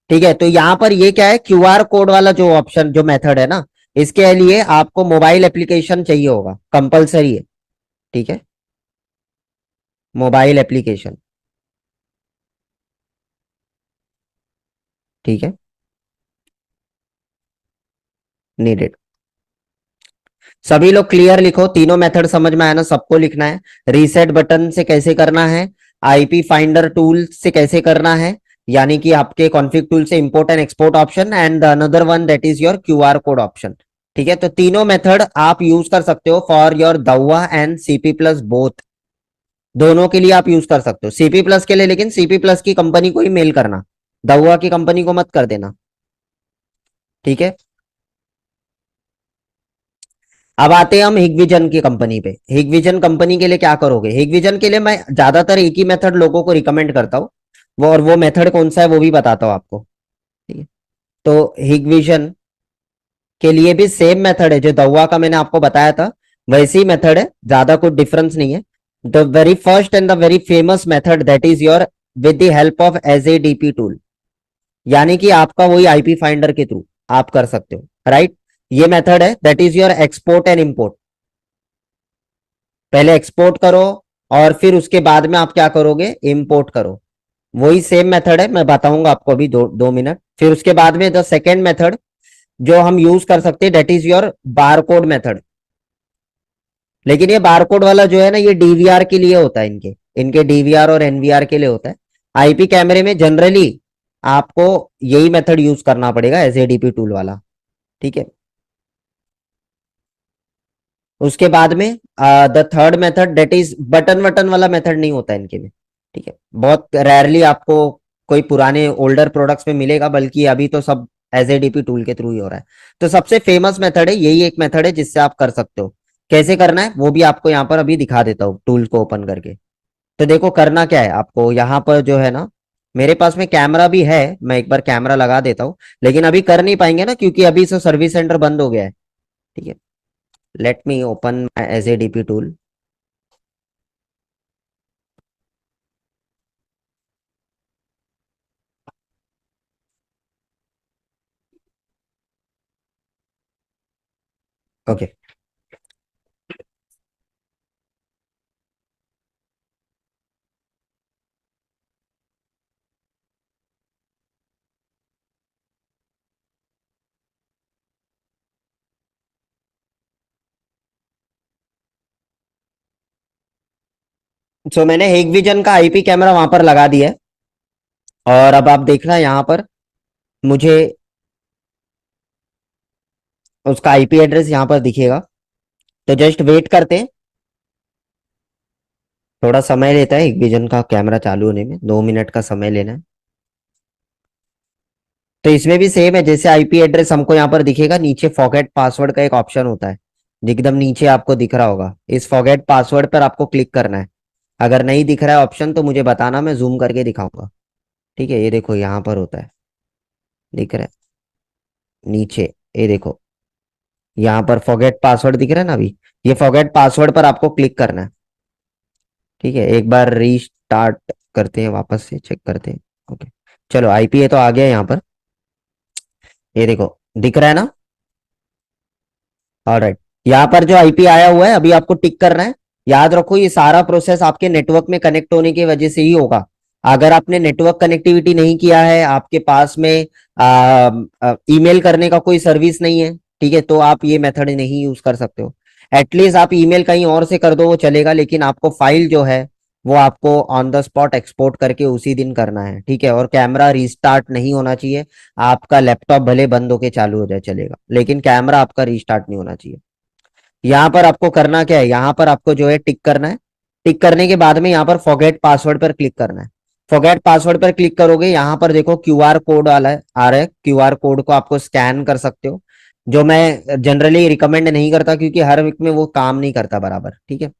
ठीक है, तो यहां पर ये क्या है, क्यूआर कोड वाला जो ऑप्शन जो मेथड है ना, इसके लिए आपको मोबाइल एप्लीकेशन चाहिए होगा, कंपलसरी है। ठीक है, मोबाइल एप्लीकेशन, ठीक है, नीडेड। सभी लोग क्लियर लिखो, तीनों मेथड समझ में आया ना, सबको लिखना है। रीसेट बटन से कैसे करना है, आईपी फाइंडर टूल से कैसे करना है, यानी कि आपके कॉन्फ़िग टूल से import and export option, and another one that is your QR code option. ठीक है, तो तीनों मेथड आप यूज कर सकते हो for your Dahua and CP plus both. दोनों के लिए आप यूज कर सकते हो, सीपी प्लस के लिए लेकिन सीपी प्लस की कंपनी को ही मेल करना, दवा की कंपनी को मत कर देना। ठीक है, अब आते हैं हम हिगविजन की कंपनी पे। हिगविजन कंपनी के लिए क्या करोगे, हिगविजन के लिए मैं ज्यादातर एक ही मेथड लोगों को रिकमेंड करता हूँ, वो और वो मेथड कौन सा है वो भी बताता हूँ आपको। ठीक है, तो हिगविजन के लिए भी सेम मेथड है जो दवा का मैंने आपको बताया था, वैसी मेथड है, ज्यादा कुछ डिफरेंस नहीं है। The very first and the very famous method that is your with the help of SADP tool, यानी कि आपका वही आईपी फाइंडर के थ्रू आप कर सकते हो, राइट। ये मेथड है that is your export and import. पहले एक्सपोर्ट करो और फिर उसके बाद में आप क्या करोगे, इंपोर्ट करो। वही सेम मेथड है, मैं बताऊंगा आपको अभी 2 मिनट। फिर उसके बाद में द सेकेंड मेथड जो हम यूज कर सकते हैं that is your barcode method. लेकिन ये बारकोड वाला जो है ना, ये डीवीआर के लिए होता है, इनके इनके डीवीआर और एनवीआर के लिए होता है। आईपी कैमरे में जनरली आपको यही मेथड यूज करना पड़ेगा, एसएडीपी टूल वाला। ठीक है, उसके बाद में the third method that is button वटन वाला मेथड नहीं होता है इनके में। ठीक है, बहुत रेयरली आपको कोई पुराने ओल्डर प्रोडक्ट्स में मिलेगा, बल्कि अभी तो सब एसएडीपी टूल के थ्रू ही हो रहा है। तो सबसे फेमस मेथड है यही, एक मेथड है जिससे आप कर सकते हो। कैसे करना है वो भी आपको यहाँ पर अभी दिखा देता हूँ टूल को ओपन करके। तो देखो करना क्या है आपको, यहाँ पर जो है ना, मेरे पास में कैमरा भी है, मैं एक बार कैमरा लगा देता हूँ, लेकिन अभी कर नहीं पाएंगे ना क्योंकि अभी से सर्विस सेंटर बंद हो गया है। ठीक है, let me open my SADP tool. Okay, so मैंने हिगविजन का आईपी कैमरा वहां पर लगा दिया है, और अब आप देखना यहाँ पर मुझे उसका आईपी एड्रेस यहाँ पर दिखेगा। तो जस्ट वेट करते हैं, थोड़ा समय लेता है हिगविजन का कैमरा चालू होने में, 2 मिनट का समय लेना है। तो इसमें भी सेम है, जैसे आईपी एड्रेस हमको यहाँ पर दिखेगा, नीचे फॉरगेट पासवर्ड का एक ऑप्शन होता है, एकदम नीचे आपको दिख रहा होगा, इस फॉरगेट पासवर्ड पर आपको क्लिक करना है। अगर नहीं दिख रहा है ऑप्शन तो मुझे बताना, मैं जूम करके दिखाऊंगा। ठीक है, ये देखो यहाँ पर होता है, दिख रहा है नीचे, ये देखो यहाँ पर फॉरगेट पासवर्ड दिख रहा है ना अभी, ये फॉरगेट पासवर्ड पर आपको क्लिक करना है। ठीक है, एक बार रीस्टार्ट करते हैं, वापस से चेक करते हैं। ओके, चलो आईपी तो आ गया यहाँ पर, ये देखो दिख रहा है ना। ऑलराइट, यहाँ पर जो आईपी आया हुआ है अभी आपको टिक करना है। याद रखो ये सारा प्रोसेस आपके नेटवर्क में कनेक्ट होने की वजह से ही होगा। अगर आपने नेटवर्क कनेक्टिविटी नहीं किया है, आपके पास में ईमेल करने का कोई सर्विस नहीं है, ठीक है, तो आप ये मेथड नहीं यूज कर सकते हो। एटलीस्ट आप ईमेल कहीं और से कर दो वो चलेगा, लेकिन आपको फाइल जो है वो आपको ऑन द स्पॉट एक्सपोर्ट करके उसी दिन करना है। ठीक है, और कैमरा रीस्टार्ट नहीं होना चाहिए। आपका लैपटॉप भले बंद होके चालू हो जाए चलेगा, लेकिन कैमरा आपका रीस्टार्ट नहीं होना चाहिए। यहाँ पर आपको करना क्या है, यहाँ पर आपको जो है टिक करना है। टिक करने के बाद में यहाँ पर फॉरगेट पासवर्ड पर क्लिक करना है। फॉरगेट पासवर्ड पर क्लिक करोगे, यहाँ पर देखो क्यूआर कोड वाला है आ रहा है, क्यूआर कोड को आपको स्कैन कर सकते हो, जो मैं जनरली रिकमेंड नहीं करता क्योंकि हर वीक में वो काम नहीं करता बराबर, ठीक है।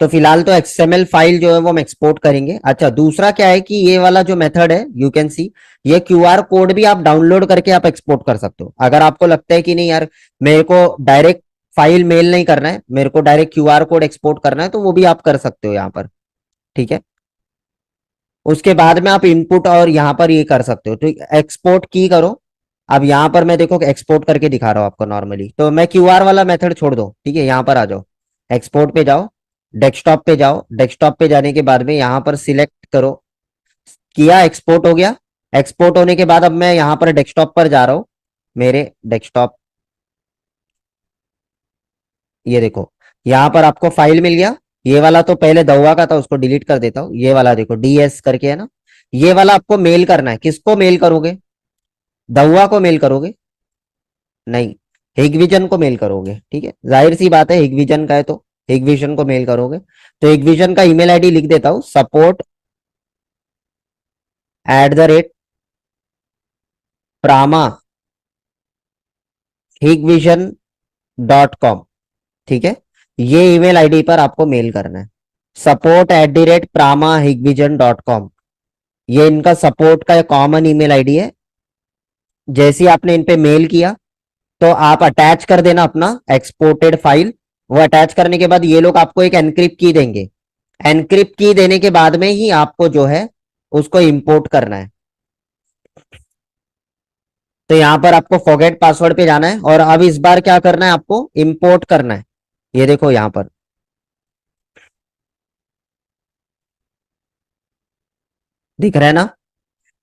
तो फिलहाल तो एक्सएमएल फाइल जो है वो हम एक्सपोर्ट करेंगे। अच्छा, दूसरा क्या है कि ये वाला जो मेथड है यू कैन सी, ये क्यूआर कोड भी आप डाउनलोड करके आप एक्सपोर्ट कर सकते हो। अगर आपको लगता है कि नहीं यार मेरे को डायरेक्ट फाइल मेल नहीं करना है, मेरे को डायरेक्ट क्यूआर कोड एक्सपोर्ट करना है, तो वो भी आप कर सकते हो यहाँ पर, ठीक है। उसके बाद में आप इनपुट और यहाँ पर ये कर सकते हो, तो एक्सपोर्ट की करो। अब यहाँ पर मैं देखो एक्सपोर्ट करके दिखा रहा हूँ आपको नॉर्मली, तो मैं क्यूआर वाला मेथड छोड़ दो, ठीक है। यहाँ पर आ जाओ, एक्सपोर्ट पे जाओ, डेस्कटॉप पे जाओ। डेस्कटॉप पे जाने के बाद में यहाँ पर सिलेक्ट करो, किया, एक्सपोर्ट हो गया। एक्सपोर्ट होने के बाद अब मैं यहाँ पर डेस्कटॉप पर जा रहा हूँ, मेरे डेस्कटॉप, ये देखो यहाँ पर आपको फाइल मिल गया। ये वाला तो पहले दवा का था, उसको डिलीट कर देता हूँ। ये वाला देखो डीएस करके है ना, ये वाला आपको मेल करना है। किसको मेल करोगे, दवा को मेल करोगे, नहीं, हिगविजन को मेल करोगे, ठीक है। जाहिर सी बात है हिगविजन का है तो हिगविजन को मेल करोगे। तो हिगविजन का ईमेल आईडी लिख देता हूं, support@प्रामा hikvision.com, ठीक है। ये ईमेल आईडी पर आपको मेल करना है, support@prama-hikvision.com। ये इनका सपोर्ट का कॉमन ईमेल आईडी है। जैसे ही आपने इन पे मेल किया तो आप अटैच कर देना अपना एक्सपोर्टेड फाइल। वो अटैच करने के बाद ये लोग आपको एक एनक्रिप्ट की देंगे। एनक्रिप्ट की देने के बाद में ही आपको जो है उसको इंपोर्ट करना है। तो यहां पर आपको फॉरगेट पासवर्ड पे जाना है और अब इस बार क्या करना है, आपको इंपोर्ट करना है। ये देखो यहां पर दिख रहा है ना,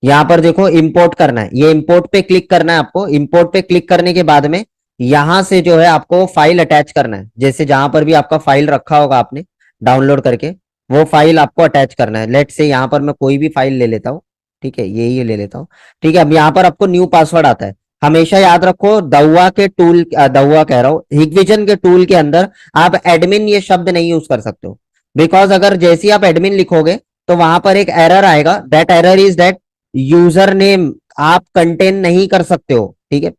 यहां पर देखो इंपोर्ट करना है, ये इंपोर्ट पे क्लिक करना है आपको। इंपोर्ट पे क्लिक करने के बाद में यहां से जो है आपको फाइल अटैच करना है, जैसे जहां पर भी आपका फाइल रखा होगा आपने डाउनलोड करके, वो फाइल आपको अटैच करना है। लेट से यहां पर मैं कोई भी फाइल ले लेता हूँ, ठीक है, ये ले लेता हूँ, ठीक है। अब यहाँ पर आपको न्यू पासवर्ड आता है। हमेशा याद रखो दवा के टूल, दवा कह रहा हूँ, हिगविजन के टूल के अंदर आप एडमिन ये शब्द नहीं यूज कर सकते हो। बिकॉज अगर जैसे ही आप एडमिन लिखोगे तो वहां पर एक एरर आएगा, that error is that user name आप कंटेन नहीं कर सकते हो, ठीक है।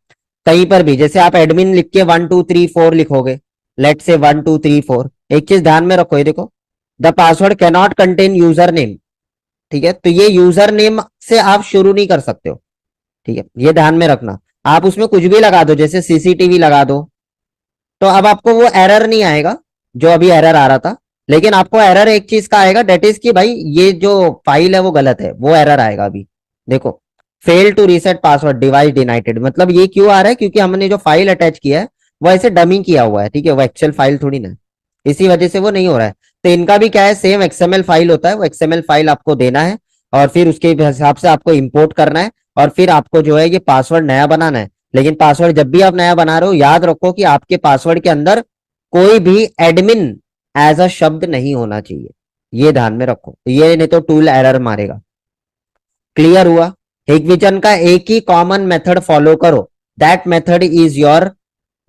कहीं पर भी जैसे आप एडमिन लिख के 1 2 3 4 लिखोगे, लेट से 1 2 3 4, एक चीज ध्यान में रखो, ये देखो the password can not contain user name, ठीक है। तो ये यूजर नेम से आप शुरू नहीं कर सकते हो, ठीक है, ये ध्यान में रखना। आप उसमें कुछ भी लगा दो, जैसे सीसीटीवी लगा दो, तो अब आपको वो एरर नहीं आएगा जो अभी एरर आ रहा था। लेकिन आपको एरर एक चीज का आएगा, डेट इज कि भाई ये जो फाइल है वो गलत है, वो एरर आएगा अभी। देखो, fail to reset password, device denied, मतलब ये क्यों आ रहा है, क्योंकि हमने जो फाइल अटैच किया है वो ऐसे डमी किया हुआ है, ठीक है, वो एक्सेल फाइल थोड़ी ना है, इसी वजह से वो नहीं हो रहा है। तो इनका भी क्या है, सेम एक्सएमएल फाइल होता है, वो एक्सएमएल फाइल आपको देना है और फिर उसके हिसाब से आपको इंपोर्ट करना है और फिर आपको जो है ये पासवर्ड नया बनाना है। लेकिन पासवर्ड जब भी आप नया बना रहे हो याद रखो कि आपके पासवर्ड के अंदर कोई भी एडमिन एज अ शब्द नहीं होना चाहिए, ये ध्यान में रखो, ये नहीं तो टूल एरर मारेगा। क्लियर हुआ। हिगविजन का एक ही कॉमन मेथड फॉलो करो, that method is your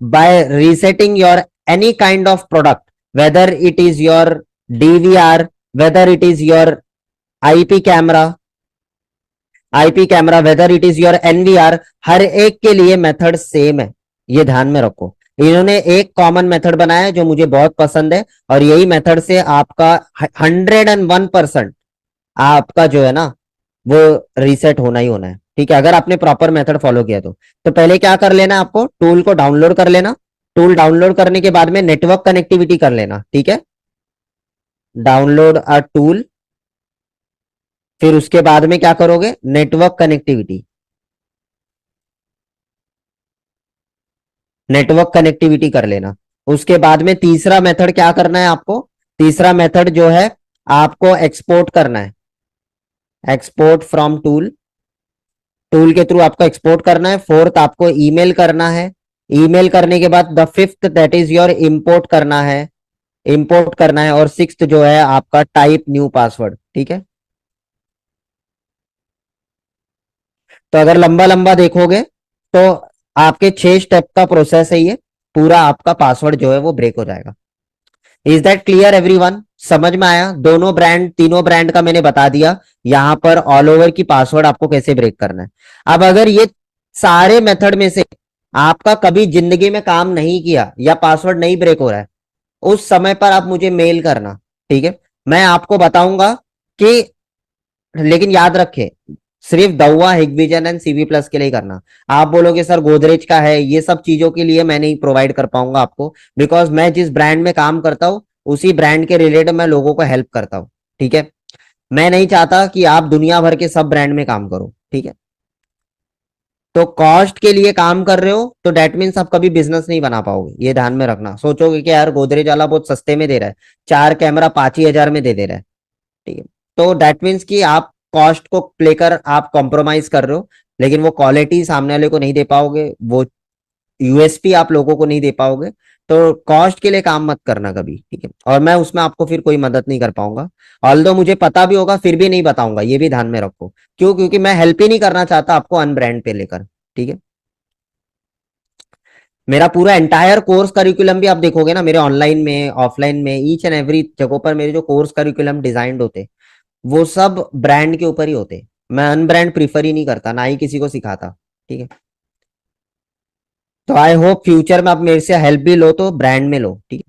by resetting your any kind of product, whether it is your DVR, whether it is your IP camera, whether it is your NVR, हर एक के लिए method same है, ये ध्यान में रखो। इन्होंने एक कॉमन मेथड बनाया है जो मुझे बहुत पसंद है और यही मेथड से आपका 101% आपका जो है ना वो रीसेट होना ही होना है, ठीक है, अगर आपने प्रॉपर मेथड फॉलो किया तो पहले क्या कर लेना, आपको टूल को डाउनलोड कर लेना। टूल डाउनलोड करने के बाद में नेटवर्क कनेक्टिविटी कर लेना, ठीक है, डाउनलोड अ टूल। फिर उसके बाद में क्या करोगे, नेटवर्क कनेक्टिविटी, नेटवर्क कनेक्टिविटी कर लेना। उसके बाद में तीसरा मेथड क्या करना है आपको, तीसरा मेथड जो है आपको एक्सपोर्ट करना है, एक्सपोर्ट फ्रॉम टूल, टूल के थ्रू आपको एक्सपोर्ट करना है। फोर्थ आपको ईमेल करना है, ईमेल करने के बाद the fifth that is your import करना है, इंपोर्ट करना है। और सिक्स्थ जो है आपका टाइप न्यू पासवर्ड, ठीक है। तो अगर लंबा लंबा देखोगे तो आपके 6 स्टेप का प्रोसेस है ये। पूरा आपका पासवर्ड जो है वो ब्रेक हो जाएगा। Is that clear everyone? समझ में आया? दोनों ब्रांड, तीनों ब्रांड का मैंने बता दिया। यहां पर ऑल ओवर की पासवर्ड आपको कैसे ब्रेक करना है। अब अगर ये सारे मेथड में से आपका कभी जिंदगी में काम नहीं किया या पासवर्ड नहीं ब्रेक हो रहा है, उस समय पर आप मुझे मेल करना। ठीक है, मैं आपको बताऊंगा कि, लेकिन याद रखें, सिर्फ दवा हिगविजन एंड सीवी प्लस के लिए करना। आप बोलोगे सर गोदरेज का है, ये सब चीजों के लिए मैं नहीं प्रोवाइड कर पाऊंगा आपको, बिकॉज मैं जिस ब्रांड में काम करता हूं उसी ब्रांड के रिलेटेड मैं लोगों को हेल्प करता हूं। ठीक है, मैं नहीं चाहता कि आप दुनिया भर के सब ब्रांड में काम करो। ठीक है, तो कॉस्ट के लिए काम कर रहे हो तो डेट मीन्स आप कभी बिजनेस नहीं बना पाओगे, ये ध्यान में रखना। सोचोगे कि यार गोदरेज वाला बहुत सस्ते में दे रहा है, 4 कैमरा 5 ही हजार में दे दे रहा है। ठीक है, तो दैट मीन्स कि आप कॉस्ट को लेकर आप कॉम्प्रोमाइज कर रहे हो, लेकिन वो क्वालिटी सामने वाले को नहीं दे पाओगे, वो यूएसपी आप लोगों को नहीं दे पाओगे। तो कॉस्ट के लिए काम मत करना कभी। ठीक है, और मैं उसमें आपको फिर कोई मदद नहीं कर पाऊंगा। ऑल्दो मुझे पता भी होगा फिर भी नहीं बताऊंगा, ये भी ध्यान में रखो। क्यों? क्योंकि मैं हेल्प ही नहीं करना चाहता आपको अनब्रांड पे लेकर। ठीक है, मेरा पूरा एंटायर कोर्स करिकुलम भी आप देखोगे ना, मेरे ऑनलाइन में ऑफलाइन में ईच एंड एवरी जगहों पर मेरे जो कोर्स करिकुलम डिजाइंड होते, वो सब ब्रांड के ऊपर ही होते। मैं अनब्रांड प्रीफर ही नहीं करता, ना ही किसी को सिखाता। ठीक है, तो आई होप फ्यूचर में आप मेरे से हेल्प भी लो तो ब्रांड में लो। ठीक है,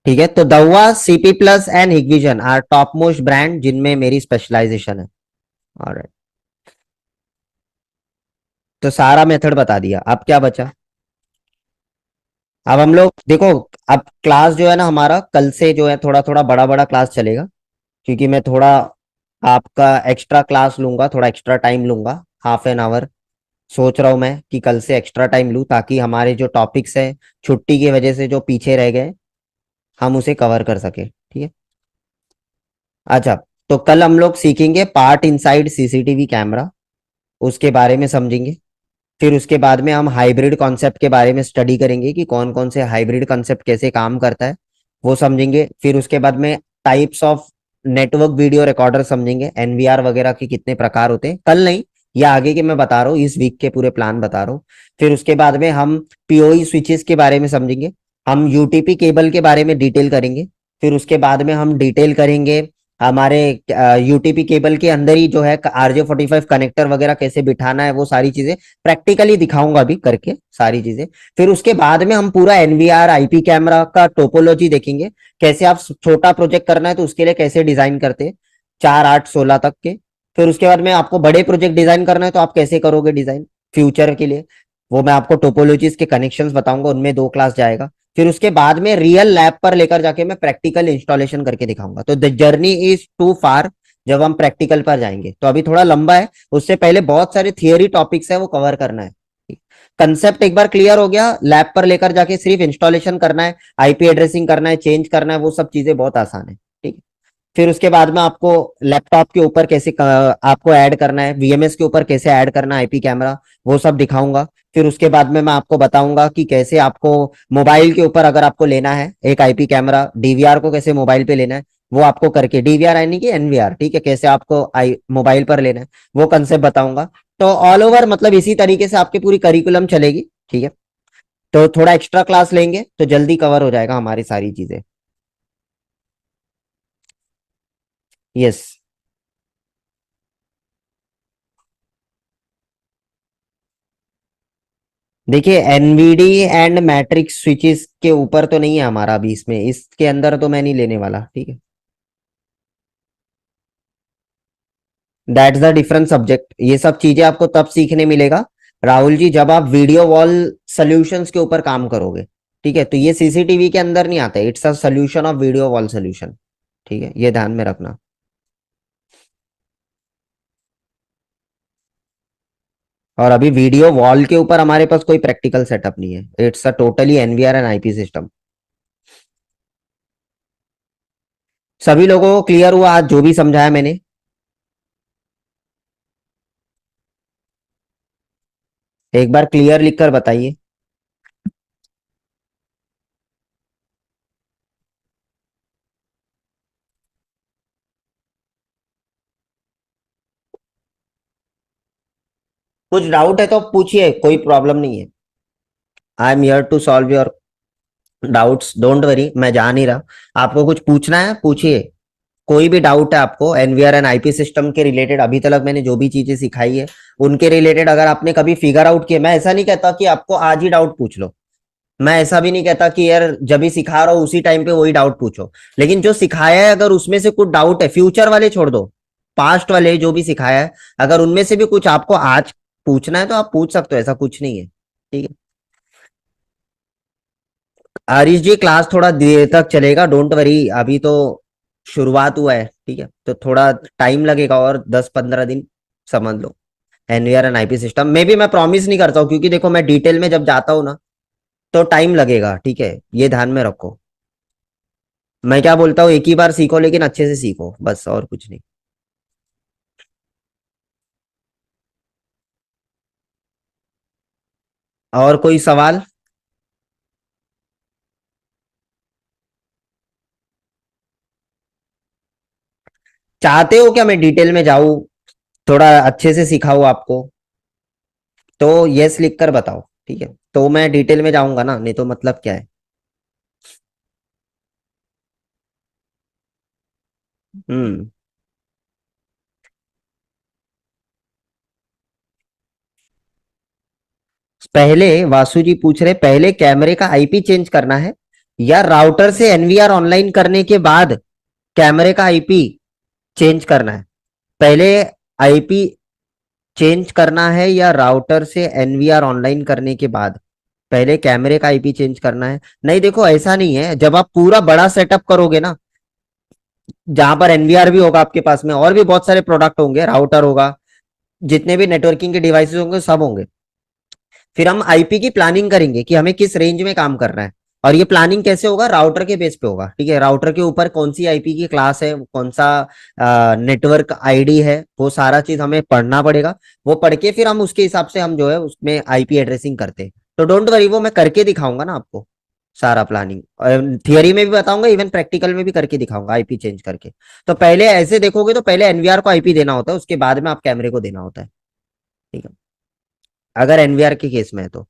ठीक है, तो Dahua, CP plus and Hikvision are top most brand जिनमें मेरी स्पेशलाइजेशन है। ऑलराइट, तो सारा मेथड बता दिया, अब क्या बचा? अब हम लोग देखो, अब क्लास जो है ना हमारा कल से जो है थोड़ा थोड़ा बड़ा बड़ा क्लास चलेगा, क्योंकि मैं थोड़ा आपका एक्स्ट्रा क्लास लूंगा, थोड़ा एक्स्ट्रा टाइम लूंगा, ½ एन आवर। सोच रहा हूं मैं कि कल से एक्स्ट्रा टाइम लूं ताकि हमारे जो टॉपिक्स है छुट्टी की वजह से जो पीछे रह गए हम उसे कवर कर सके। ठीक है, अच्छा, तो कल हम लोग सीखेंगे पार्ट इनसाइड सीसीटीवी कैमरा, उसके बारे में समझेंगे। फिर उसके बाद में हम हाइब्रिड कॉन्सेप्ट के बारे में स्टडी करेंगे कि कौन कौन से हाइब्रिड कॉन्सेप्ट कैसे काम करता है, वो समझेंगे। फिर उसके बाद में types of network video recorder समझेंगे, एनवीआर वगैरह के कितने प्रकार होते हैं। कल नहीं, या आगे के मैं बता रहा हूँ, इस वीक के पूरे प्लान बता रहा हूँ। फिर उसके बाद में हम पीओई स्विचेस के बारे में समझेंगे, हम यूटीपी केबल के बारे में डिटेल करेंगे। फिर उसके बाद में हम डिटेल करेंगे हमारे यूटीपी केबल के अंदर ही जो है RJ45 कनेक्टर वगैरह कैसे बिठाना है, वो सारी चीजें प्रैक्टिकली दिखाऊंगा अभी करके सारी चीजें। फिर उसके बाद में हम पूरा एनवीआर आईपी कैमरा का टोपोलॉजी देखेंगे, कैसे आप छोटा प्रोजेक्ट करना है तो उसके लिए कैसे डिजाइन करते हैं, 4 8 16 तक के। फिर उसके बाद में आपको बड़े प्रोजेक्ट डिजाइन करना है तो आप कैसे करोगे डिजाइन फ्यूचर के लिए, वो मैं आपको टोपोलॉजीज के कनेक्शंस बताऊंगा, उनमें 2 क्लास जाएगा। फिर उसके बाद में रियल लैब पर लेकर जाके मैं प्रैक्टिकल इंस्टॉलेशन करके दिखाऊंगा। तो द जर्नी इज टू फार, जब हम प्रैक्टिकल पर जाएंगे तो अभी थोड़ा लंबा है, उससे पहले बहुत सारे थियोरी टॉपिक्स है वो कवर करना है। कंसेप्ट एक बार क्लियर हो गया, लैब पर लेकर जाके सिर्फ इंस्टॉलेशन करना है, आईपी एड्रेसिंग करना है, चेंज करना है, वो सब चीजें बहुत आसान है। ठीक है, फिर उसके बाद में आपको लैपटॉप के ऊपर कैसे आपको ऐड करना है, वीएमएस के ऊपर कैसे ऐड करना है आईपी कैमरा, वो सब दिखाऊंगा। फिर उसके बाद में मैं आपको बताऊंगा कि कैसे आपको मोबाइल के ऊपर अगर आपको लेना है एक आईपी कैमरा, डीवीआर को कैसे मोबाइल पे लेना है, वो आपको करके, डीवीआर यानी कि एनवीआर, ठीक है, कैसे आपको आई मोबाइल पर लेना है, वो कंसेप्ट बताऊंगा। तो ऑल ओवर मतलब इसी तरीके से आपकी पूरी करिकुलम चलेगी। ठीक है, तो थोड़ा एक्स्ट्रा क्लास लेंगे तो जल्दी कवर हो जाएगा हमारी सारी चीजें। यस, देखिए एनवीडी एंड मैट्रिक्स स्विचेस के ऊपर तो नहीं है हमारा अभी, इसमें इसके अंदर तो मैं नहीं लेने वाला। ठीक है, दैट्स द डिफरेंट सब्जेक्ट, ये सब चीजें आपको तब सीखने मिलेगा राहुल जी जब आप वीडियो वॉल सोल्यूशंस के ऊपर काम करोगे। ठीक है, तो ये सीसीटीवी के अंदर नहीं आता, it's a solution of video wall solution. ठीक है, ये ध्यान में रखना। और अभी वीडियो वॉल के ऊपर हमारे पास कोई प्रैक्टिकल सेटअप नहीं है, it's a totally NVR and IP system. सभी लोगों को क्लियर हुआ आज जो भी समझाया मैंने? एक बार क्लियर लिखकर बताइए। कुछ डाउट है तो पूछिए, कोई प्रॉब्लम नहीं है। I am here to solve your doubts, don't worry, मैं जा नहीं रहा। आपको कुछ पूछना है पूछिए, कोई भी डाउट है आपको एनवीआर एंड आईपी सिस्टम के रिलेटेड, अभी तक मैंने जो भी चीजें सिखाई है उनके रिलेटेड अगर आपने कभी फिगर आउट किया, मैं ऐसा नहीं कहता कि आपको आज ही डाउट पूछ लो, मैं ऐसा भी नहीं कहता कि यार जब भी सिखा रहा हूं उसी टाइम पे वही डाउट पूछो, लेकिन जो सिखाया है अगर उसमें से कुछ डाउट है, फ्यूचर वाले छोड़ दो, पास्ट वाले जो भी सिखाया है, अगर उनमें से भी कुछ आपको आज पूछना है तो आप पूछ सकते हो, ऐसा कुछ नहीं है। ठीक है हरीश जी, क्लास थोड़ा देर तक चलेगा, डोंट वरी, अभी तो शुरुआत हुआ है, ठीक है, तो थोड़ा टाइम लगेगा और 10-15 दिन समझ लो। एनवीआर एंड आईपी सिस्टम में भी मैं प्रॉमिस नहीं करता हूँ, क्योंकि देखो मैं डिटेल में जब जाता हूँ ना तो टाइम लगेगा, ठीक है, ये ध्यान में रखो। मैं क्या बोलता हूँ, एक ही बार सीखो लेकिन अच्छे से सीखो, बस और कुछ नहीं। और कोई सवाल? चाहते हो क्या मैं डिटेल में जाऊं, थोड़ा अच्छे से सिखाऊं आपको? तो यस लिख कर बताओ, ठीक है, तो मैं डिटेल में जाऊंगा ना, नहीं तो मतलब क्या है। हम्म। पहले वासु जी पूछ रहे, पहले कैमरे का आईपी चेंज करना है या राउटर से एनवीआर ऑनलाइन करने के बाद कैमरे का आईपी चेंज करना है? पहले आईपी चेंज करना है या राउटर से एनवीआर ऑनलाइन करने के बाद पहले कैमरे का आईपी चेंज करना है? नहीं देखो, ऐसा नहीं है, जब आप पूरा बड़ा सेटअप करोगे ना, जहां पर एनवीआर भी होगा आपके पास में और भी बहुत सारे प्रोडक्ट होंगे, राउटर होगा, जितने भी नेटवर्किंग के डिवाइसेस होंगे सब होंगे, फिर हम आईपी की प्लानिंग करेंगे कि हमें किस रेंज में काम करना है। और ये प्लानिंग कैसे होगा, राउटर के बेस पे होगा, ठीक है, राउटर के ऊपर कौन सी आईपी की क्लास है, कौन सा नेटवर्क आईडी है, वो सारा चीज हमें पढ़ना पड़ेगा। वो पढ़ के फिर हम उसके हिसाब से हम जो है उसमें आईपी एड्रेसिंग करते हैं। तो डोंट वरी, वो मैं करके दिखाऊंगा ना आपको, सारा प्लानिंग थियरी में भी बताऊंगा, इवन प्रैक्टिकल में भी करके दिखाऊंगा आईपी चेंज करके। तो पहले ऐसे देखोगे तो पहले एनवीआर को आईपी देना होता है, उसके बाद में आप कैमरे को देना होता है, ठीक है, अगर एनवीआर के केस में है तो।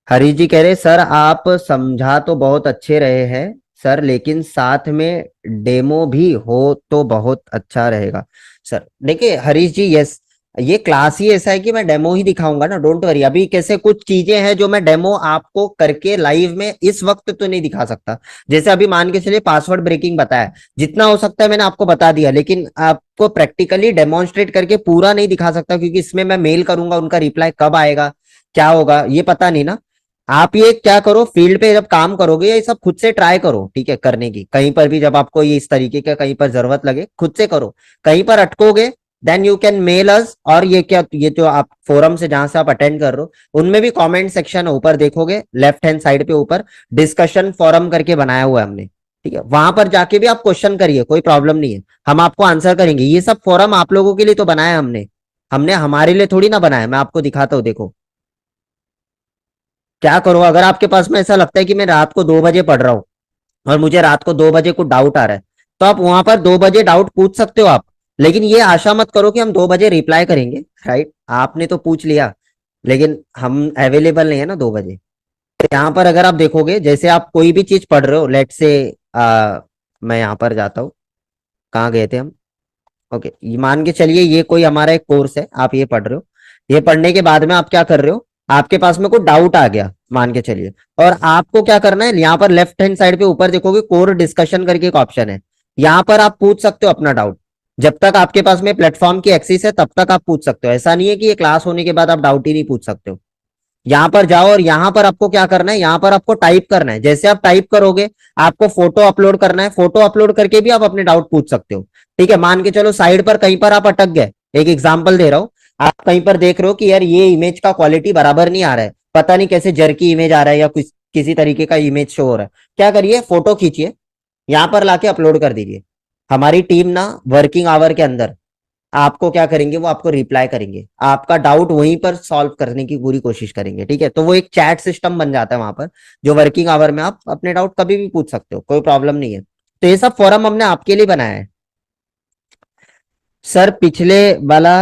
हरीश जी कह रहे, सर आप समझा तो बहुत अच्छे रहे हैं सर, लेकिन साथ में डेमो भी हो तो बहुत अच्छा रहेगा। सर देखिए हरीश जी, यस, ये क्लास ही ऐसा है कि मैं डेमो ही दिखाऊंगा ना, डोंट वरी, अभी कैसे कुछ चीजें हैं जो मैं डेमो आपको करके लाइव में इस वक्त तो नहीं दिखा सकता। जैसे अभी मान के चलिए पासवर्ड ब्रेकिंग बताया, जितना हो सकता है मैंने आपको बता दिया, लेकिन आपको प्रैक्टिकली डेमोन्स्ट्रेट करके पूरा नहीं दिखा सकता, क्योंकि इसमें मैं मेल करूंगा, उनका रिप्लाई कब आएगा, क्या होगा ये पता नहीं ना। आप ये क्या करो, फील्ड पे जब काम करोगे ये सब खुद से ट्राई करो, ठीक है, करने की कहीं पर भी जब आपको ये इस तरीके का कहीं पर जरूरत लगे खुद से करो। कहीं पर अटकोगे then you can mail us, और ये क्या, ये जो आप फोरम से जहां से आप अटेंड कर रहे हो उनमें भी कमेंट सेक्शन है, ऊपर देखोगे लेफ्ट हैंड साइड पे ऊपर डिस्कशन फोरम करके बनाया हुआ है हमने, ठीक है, वहां पर जाके भी आप क्वेश्चन करिए, कोई प्रॉब्लम नहीं है, हम आपको आंसर करेंगे। ये सब फोरम आप लोगों के लिए तो बनाया है हमने, हमने हमारे लिए थोड़ी ना बनाया, मैं आपको दिखाता हूँ, देखो क्या करो, अगर आपके पास में ऐसा लगता है कि मैं रात को 2 बजे पढ़ रहा हूँ और मुझे रात को 2 बजे को डाउट आ रहा है, तो आप वहां पर 2 बजे डाउट पूछ सकते हो आप, लेकिन ये आशा मत करो कि हम 2 बजे रिप्लाई करेंगे, राइट, आपने तो पूछ लिया लेकिन हम अवेलेबल नहीं है ना 2 बजे। तो यहाँ पर अगर आप देखोगे, जैसे आप कोई भी चीज पढ़ रहे हो, लेट से मैं यहाँ पर जाता हूँ, कहाँ गए थे हम, ओके, ये मान के चलिए ये कोई हमारा एक कोर्स है, आप ये पढ़ रहे हो, ये पढ़ने के बाद में आप क्या कर रहे हो, आपके पास में कोई डाउट आ गया मान के चलिए, और आपको क्या करना है, यहाँ पर लेफ्ट हैंड साइड पे ऊपर देखोगे कोर डिस्कशन करके एक ऑप्शन है, यहाँ पर आप पूछ सकते हो अपना डाउट, जब तक आपके पास में प्लेटफॉर्म की एक्सेस है तब तक आप पूछ सकते हो, ऐसा नहीं है कि ये क्लास होने के बाद आप डाउट ही नहीं पूछ सकते हो। यहाँ पर जाओ और यहाँ पर आपको क्या करना है, यहाँ पर आपको टाइप करना है, जैसे आप टाइप करोगे आपको फोटो अपलोड करना है, फोटो अपलोड करके भी आप अपने डाउट पूछ सकते हो, ठीक है, मान के चलो साइड पर कहीं पर आप अटक गए, एक एग्जांपल दे रहा हूँ, आप कहीं पर देख रहे हो कि यार ये इमेज का क्वालिटी बराबर नहीं आ रहा है, पता नहीं कैसे जर्की इमेज आ रहा है या किसी तरीके का इमेज शो हो रहा है, क्या करिए, फोटो खींचिए, यहाँ पर लाके अपलोड कर दीजिए, हमारी टीम ना वर्किंग आवर के अंदर आपको क्या करेंगे, वो आपको रिप्लाई करेंगे, आपका डाउट वहीं पर सॉल्व करने की पूरी कोशिश करेंगे, ठीक है, तो वो एक चैट सिस्टम बन जाता है वहां पर, जो वर्किंग आवर में आप अपने डाउट कभी भी पूछ सकते हो, कोई प्रॉब्लम नहीं है। तो ये सब फोरम हमने आपके लिए बनाया है। सर पिछले वाला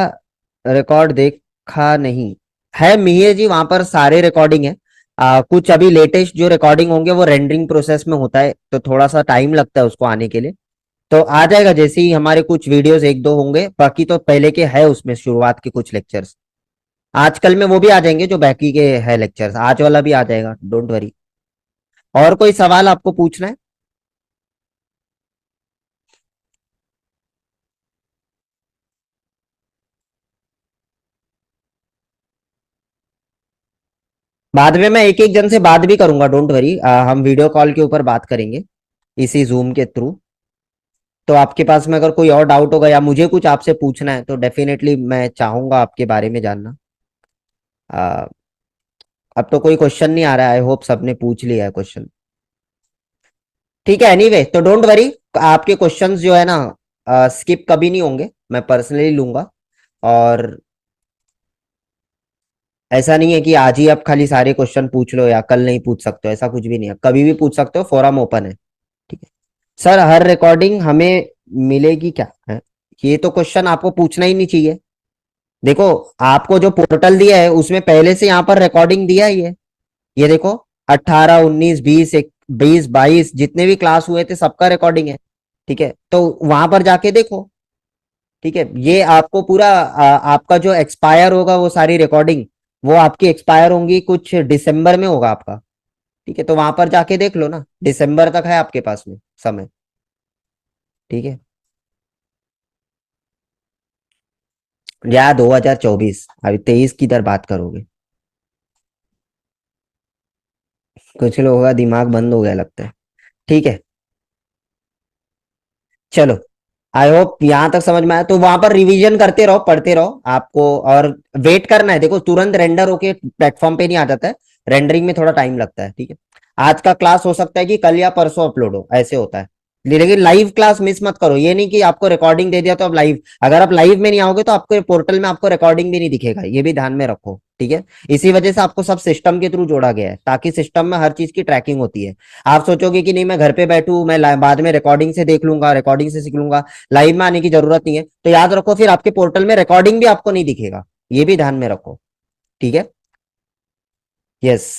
रिकॉर्ड देखा नहीं है मिहिर जी, वहां पर सारे रिकॉर्डिंग है। कुछ अभी लेटेस्ट जो रिकॉर्डिंग होंगे वो रेंडरिंग प्रोसेस में होता है, तो थोड़ा सा टाइम लगता है उसको आने के लिए। तो आ जाएगा जैसे ही हमारे कुछ वीडियोस एक दो होंगे, बाकी तो पहले के है उसमें शुरुआत के कुछ लेक्चर्स। आजकल में वो भी आ जाएंगे जो बाकी के है लेक्चर्स, आज वाला भी आ जाएगा, डोंट वरी। और कोई सवाल आपको पूछना है? बाद में मैं एक एक जन से बात भी करूंगा, डोंट वरी। हम वीडियो कॉल के ऊपर बात करेंगे इसी जूम के थ्रू। तो आपके पास में अगर कोई और डाउट होगा या मुझे कुछ आपसे पूछना है तो डेफिनेटली मैं चाहूंगा आपके बारे में जानना। आ, अब तो कोई क्वेश्चन नहीं आ रहा है, आई होप सबने पूछ लिया है क्वेश्चन। ठीक है, एनीवे तो डोंट वरी। आपके क्वेश्चंस जो है ना स्किप कभी नहीं होंगे, मैं पर्सनली लूंगा। और ऐसा नहीं है कि आज ही आप खाली सारे क्वेश्चन पूछ लो या कल नहीं पूछ सकते हो, ऐसा कुछ भी नहीं है, कभी भी पूछ सकते हो, फोरम ओपन है। ठीक है सर, हर रिकॉर्डिंग हमें मिलेगी क्या है? ये तो क्वेश्चन आपको पूछना ही नहीं चाहिए। देखो, आपको जो पोर्टल दिया है उसमें पहले से यहाँ पर रिकॉर्डिंग दिया ही है। ये देखो, 18, 19, 20, 20, 22 जितने भी क्लास हुए थे सबका रिकॉर्डिंग है। ठीक है, तो वहां पर जाके देखो। ठीक है, ये आपको पूरा आपका जो एक्सपायर होगा वो सारी रिकॉर्डिंग, वो आपकी एक्सपायर होंगी कुछ दिसंबर में होगा आपका। ठीक है, तो वहां पर जाके देख लो ना, दिसंबर तक है आपके पास में समय। ठीक है, या 2024, अभी 23 की तरह बात करोगे? कुछ लोगों का दिमाग बंद हो गया लगता है। ठीक है, चलो, आई होप यहां तक समझ में आया। तो वहां पर रिवीजन करते रहो, पढ़ते रहो आपको। और वेट करना है, देखो तुरंत रेंडर होके प्लेटफॉर्म पे नहीं आ जाता है, रेंडरिंग में थोड़ा टाइम लगता है। ठीक है, आज का क्लास हो सकता है कि कल या परसों अपलोड हो, ऐसे होता है। लेकिन लाइव क्लास मिस मत करो, ये नहीं कि आपको रिकॉर्डिंग दे दिया तो अब लाइव, अगर आप लाइव में नहीं आओगे तो आपको पोर्टल में आपको रिकॉर्डिंग भी नहीं दिखेगा, ये भी ध्यान में रखो। ठीक है, इसी वजह से आपको सब सिस्टम के थ्रू जोड़ा गया है, ताकि सिस्टम में हर चीज की ट्रैकिंग होती है। आप सोचोगे कि नहीं मैं घर पे बैठू, मैं बाद में रिकॉर्डिंग से देख लूंगा, रिकॉर्डिंग से सीख लूंगा, लाइव में आने की जरूरत नहीं है, तो याद रखो फिर आपके पोर्टल में रिकॉर्डिंग भी आपको नहीं दिखेगा, ये भी ध्यान में रखो। ठीक है, यस।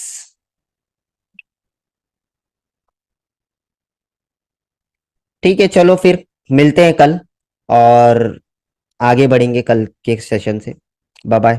ठीक है, चलो फिर मिलते हैं कल, और आगे बढ़ेंगे कल के सेशन से। Bye bye.